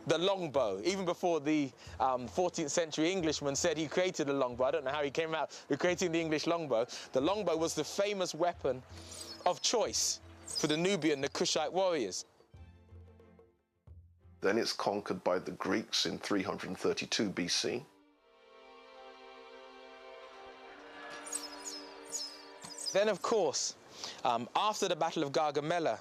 the longbow. Even before the 14th century Englishman said he created a longbow, I don't know how he came out with creating the English longbow. The longbow was the famous weapon of choice for the Nubian, the Kushite warriors. Then it's conquered by the Greeks in 332 BC. Then, of course, after the Battle of Gargamella,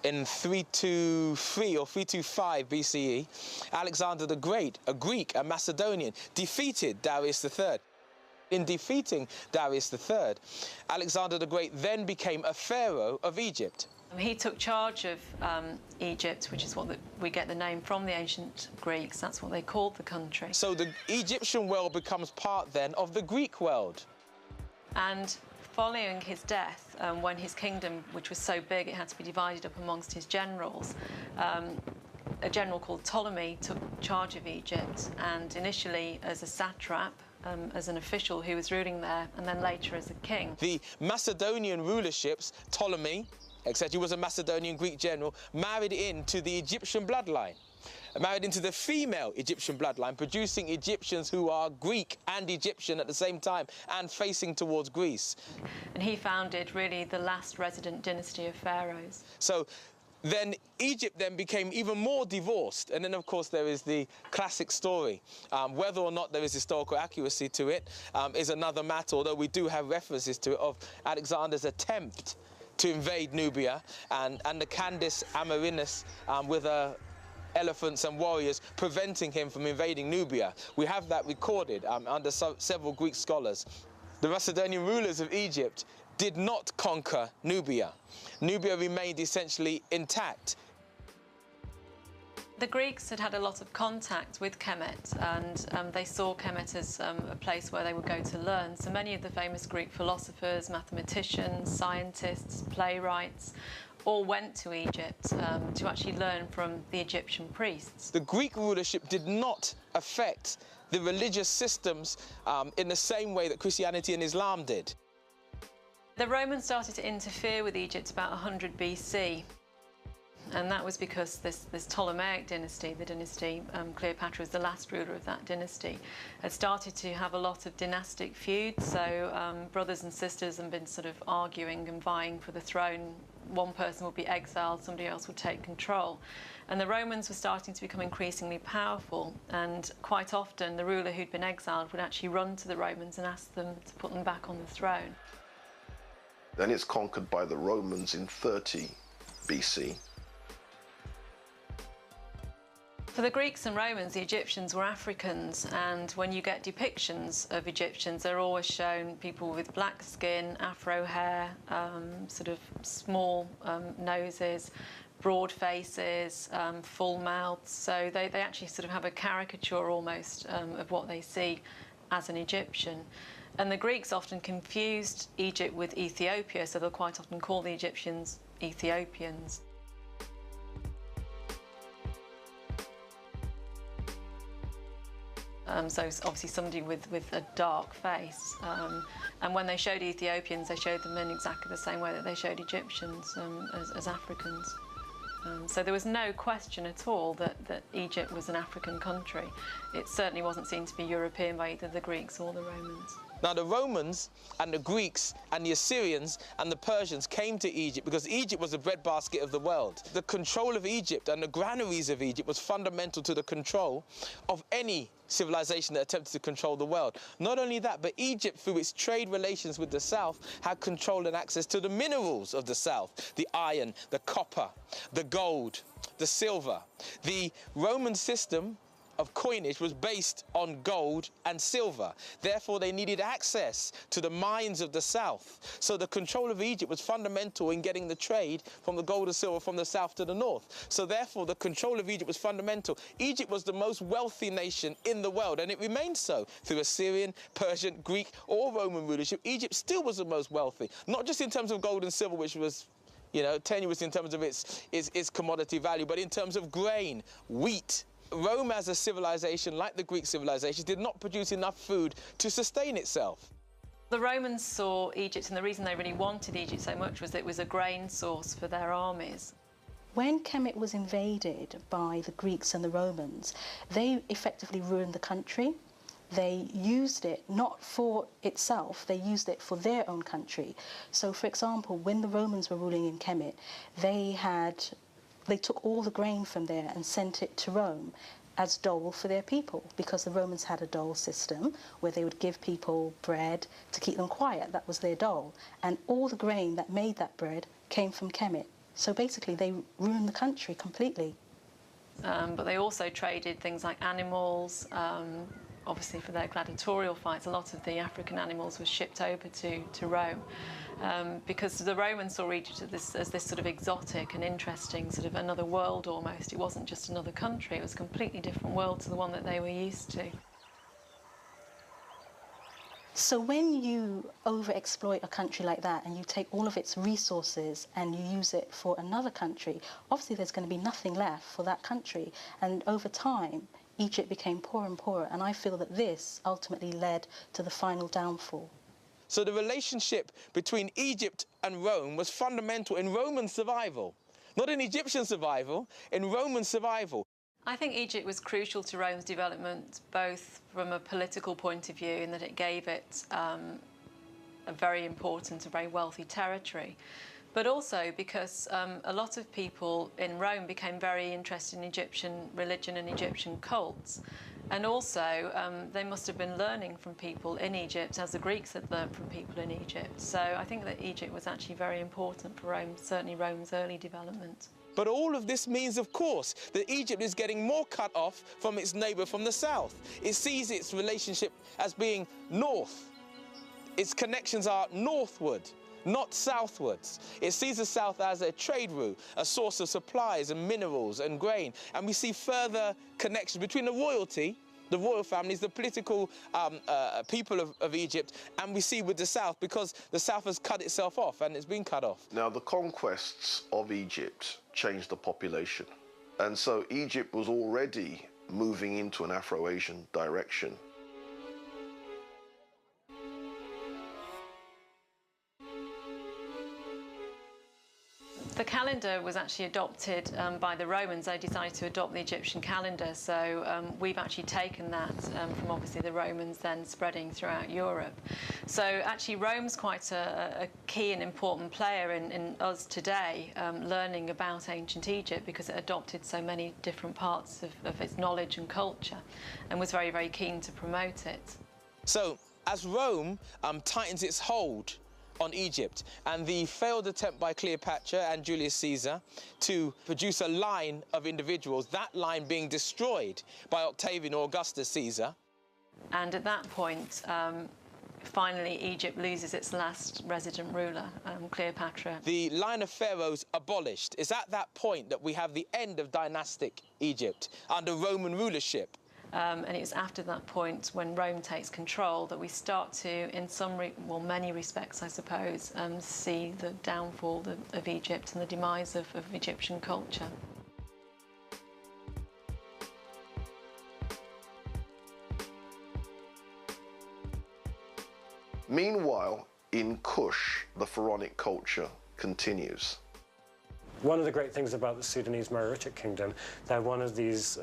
in 323 or 325 BCE, Alexander the Great, a Greek, a Macedonian, defeated Darius III. In defeating Darius III, Alexander the Great then became a pharaoh of Egypt. He took charge of Egypt, which is what we get the name from the ancient Greeks. That's what they called the country. So the Egyptian world becomes part then of the Greek world. And following his death, when his kingdom, which was so big it had to be divided up amongst his generals, a general called Ptolemy took charge of Egypt, and initially as a satrap, as an official who was ruling there, and then later as a king. The Macedonian rulerships, Ptolemy, etc., he was a Macedonian Greek general, married into the Egyptian bloodline. Married into the female Egyptian bloodline, producing Egyptians who are Greek and Egyptian at the same time and facing towards Greece. And he founded really the last resident dynasty of pharaohs. So then Egypt then became even more divorced. And then, of course, there is the classic story. Whether or not there is historical accuracy to it is another matter, although we do have references to it, of Alexander's attempt to invade Nubia and the Candace Amerinus with elephants and warriors preventing him from invading Nubia. We have that recorded under several Greek scholars. The Macedonian rulers of Egypt did not conquer Nubia. Nubia remained essentially intact. The Greeks had had a lot of contact with Kemet, and they saw Kemet as a place where they would go to learn. So many of the famous Greek philosophers, mathematicians, scientists, playwrights, all went to Egypt to actually learn from the Egyptian priests. The Greek rulership did not affect the religious systems in the same way that Christianity and Islam did. The Romans started to interfere with Egypt about 100 BC. And that was because this Ptolemaic dynasty, the dynasty Cleopatra was the last ruler of that dynasty, had started to have a lot of dynastic feuds. So brothers and sisters had been sort of arguing and vying for the throne. One person would be exiled, somebody else would take control. And the Romans were starting to become increasingly powerful, and quite often the ruler who'd been exiled would actually run to the Romans and ask them to put them back on the throne. Then it's conquered by the Romans in 30 BC. For the Greeks and Romans, the Egyptians were Africans, and when you get depictions of Egyptians, they're always shown people with black skin, afro hair, sort of small noses, broad faces, full mouths. So they actually sort of have a caricature almost of what they see as an Egyptian. And the Greeks often confused Egypt with Ethiopia, so they'll quite often call the Egyptians Ethiopians. So obviously somebody with a dark face. And when they showed Ethiopians, they showed them in exactly the same way that they showed Egyptians as Africans. So there was no question at all that Egypt was an African country. It certainly wasn't seen to be European by either the Greeks or the Romans. Now, the Romans and the Greeks and the Assyrians and the Persians came to Egypt because Egypt was the breadbasket of the world. The control of Egypt and the granaries of Egypt was fundamental to the control of any civilization that attempted to control the world. Not only that, but Egypt, through its trade relations with the South, had control and access to the minerals of the South: the iron, the copper, the gold, the silver. The Roman system of coinage was based on gold and silver. Therefore, they needed access to the mines of the South. So the control of Egypt was fundamental in getting the trade from the gold and silver from the South to the North. So therefore, the control of Egypt was fundamental. Egypt was the most wealthy nation in the world, and it remained so through Assyrian, Persian, Greek, or Roman rulership. Egypt still was the most wealthy, not just in terms of gold and silver, which was, you know, tenuous in terms of its commodity value, but in terms of grain, wheat. Rome as a civilization, like the Greek civilization, did not produce enough food to sustain itself. The Romans saw Egypt, and the reason they really wanted Egypt so much was that it was a grain source for their armies. When Kemet was invaded by the Greeks and the Romans, they effectively ruined the country. They used it not for itself, they used it for their own country. So, for example, when the Romans were ruling in Kemet, they took all the grain from there and sent it to Rome as dole for their people, because the Romans had a dole system where they would give people bread to keep them quiet. That was their dole. And all the grain that made that bread came from Kemet. So basically they ruined the country completely. But they also traded things like animals, obviously for their gladiatorial fights. A lot of the African animals were shipped over to Rome. Because the Romans saw Egypt as this sort of exotic and interesting, sort of another world almost. It wasn't just another country, it was a completely different world to the one that they were used to. So when you overexploit a country like that and you take all of its resources and you use it for another country, obviously there's going to be nothing left for that country. And over time, Egypt became poorer and poorer, and I feel that this ultimately led to the final downfall. So the relationship between Egypt and Rome was fundamental in Roman survival. Not in Egyptian survival, in Roman survival. I think Egypt was crucial to Rome's development, both from a political point of view, in that it gave it a very important, a very wealthy territory, but also because a lot of people in Rome became very interested in Egyptian religion and Egyptian cults. And also, they must have been learning from people in Egypt, as the Greeks had learned from people in Egypt. So I think that Egypt was actually very important for Rome, certainly Rome's early development. But all of this means, of course, that Egypt is getting more cut off from its neighbour from the south. It sees its relationship as being north. Its connections are northward, not southwards. It sees the south as a trade route, a source of supplies and minerals and grain. And we see further connections between the royalty, the royal families, the political people of Egypt, and we see with the south, because the south has cut itself off and it's been cut off. Now, the conquests of Egypt changed the population. And so Egypt was already moving into an Afro-Asian direction. The calendar was actually adopted by the Romans. They decided to adopt the Egyptian calendar, so we've actually taken that from obviously the Romans, then spreading throughout Europe. So actually Rome's quite a key and important player in us today learning about ancient Egypt, because it adopted so many different parts of its knowledge and culture and was very, very keen to promote it. So as Rome tightens its hold on Egypt, and the failed attempt by Cleopatra and Julius Caesar to produce a line of individuals, that line being destroyed by Octavian or Augustus Caesar. And at that point, finally, Egypt loses its last resident ruler, Cleopatra. The line of pharaohs abolished. It's at that point that we have the end of dynastic Egypt under Roman rulership. And it's after that point, when Rome takes control, that we start to, in many respects, I suppose, see the downfall of Egypt and the demise of Egyptian culture. Meanwhile, in Kush, the pharaonic culture continues. One of the great things about the Sudanese Meroitic Kingdom, they're one of these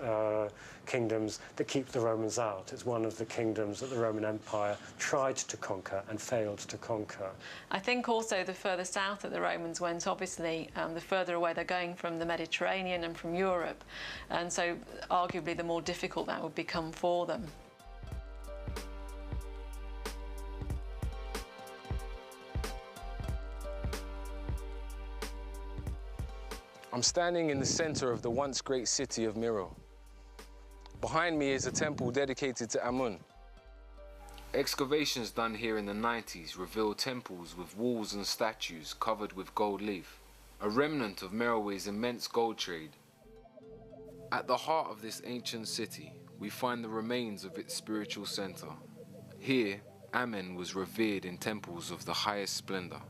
kingdoms that keep the Romans out. It's one of the kingdoms that the Roman Empire tried to conquer and failed to conquer. I think also the further south that the Romans went, obviously, the further away they're going from the Mediterranean and from Europe, and so arguably the more difficult that would become for them. I'm standing in the center of the once great city of Miro. Behind me is a temple dedicated to Amun. Excavations done here in the 90s reveal temples with walls and statues covered with gold leaf, a remnant of Merowe's immense gold trade. At the heart of this ancient city, we find the remains of its spiritual center. Here, Amen was revered in temples of the highest splendor.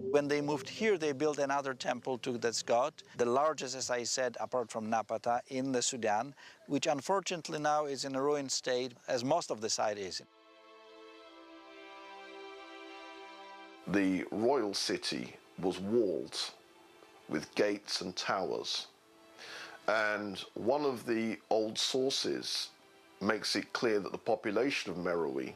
When they moved here, they built another temple to this god, the largest, as I said, apart from Napata, in the Sudan, which unfortunately now is in a ruined state, as most of the site is. The royal city was walled with gates and towers. And one of the old sources makes it clear that the population of Meroe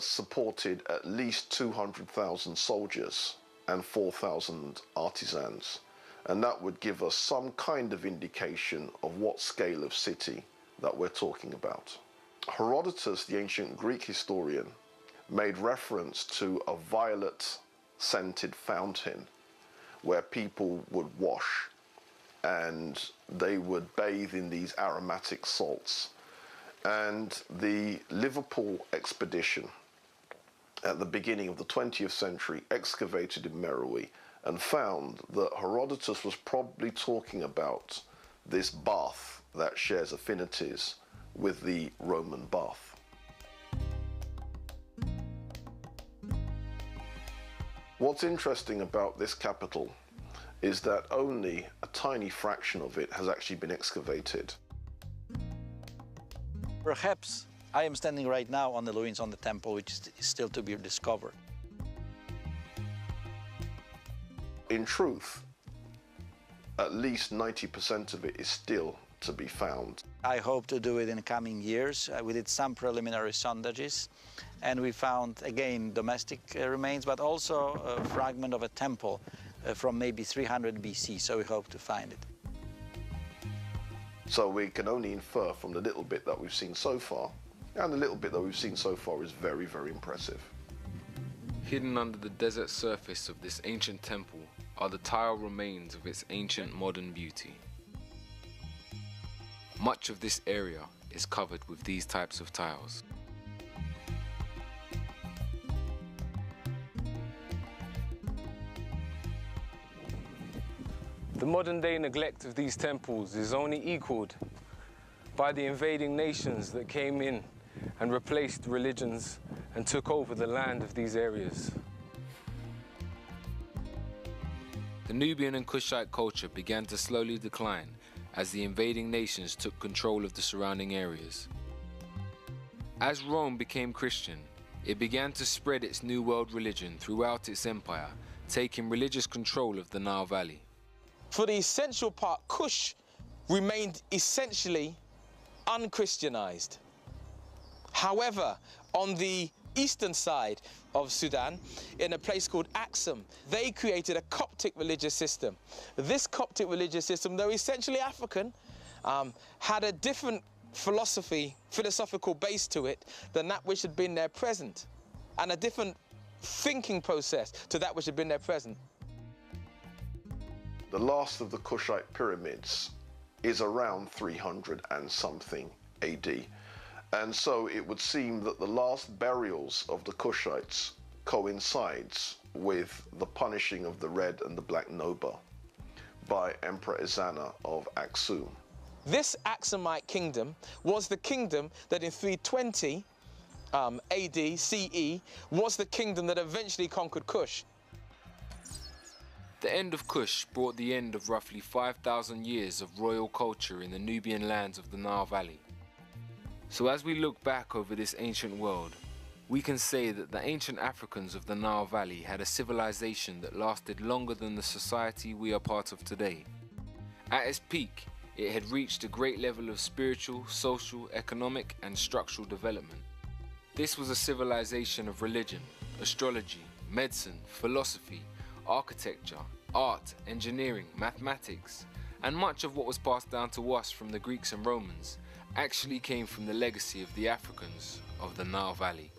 supported at least 200,000 soldiers and 4,000 artisans. And that would give us some kind of indication of what scale of city that we're talking about. Herodotus, the ancient Greek historian, made reference to a violet-scented fountain where people would wash and they would bathe in these aromatic salts. And the Liverpool expedition at the beginning of the 20th century excavated in Meroe and found that Herodotus was probably talking about this bath that shares affinities with the Roman bath. What's interesting about this capital is that only a tiny fraction of it has actually been excavated. Perhaps I am standing right now on the ruins on the temple, which is still to be discovered. In truth, at least 90% of it is still to be found. I hope to do it in the coming years. We did some preliminary sondages, and we found, again, domestic remains, but also a fragment of a temple from maybe 300 BC, so we hope to find it. So we can only infer from the little bit that we've seen so far, and the little bit that we've seen so far is very, very impressive. Hidden under the desert surface of this ancient temple are the tile remains of its ancient modern beauty. Much of this area is covered with these types of tiles. The modern-day neglect of these temples is only equaled by the invading nations that came in and replaced religions and took over the land of these areas. The Nubian and Kushite culture began to slowly decline as the invading nations took control of the surrounding areas. As Rome became Christian, it began to spread its New World religion throughout its empire, taking religious control of the Nile Valley. For the essential part, Kush remained essentially unchristianized. However, on the eastern side of Sudan, in a place called Axum, they created a Coptic religious system. This Coptic religious system, though essentially African, had a different philosophical base to it than that which had been there present, and a different thinking process to that which had been there present. The last of the Kushite pyramids is around 300 and something AD. And so it would seem that the last burials of the Kushites coincides with the punishing of the Red and the Black Noba by Emperor Ezana of Aksum. This Aksumite kingdom was the kingdom that in 320 AD, CE, was the kingdom that eventually conquered Kush. The end of Kush brought the end of roughly 5,000 years of royal culture in the Nubian lands of the Nile Valley. So as we look back over this ancient world, we can say that the ancient Africans of the Nile Valley had a civilization that lasted longer than the society we are part of today. At its peak, it had reached a great level of spiritual, social, economic, and structural development. This was a civilization of religion, astrology, medicine, philosophy, architecture, art, engineering, mathematics, and much of what was passed down to us from the Greeks and Romans actually came from the legacy of the Africans of the Nile Valley.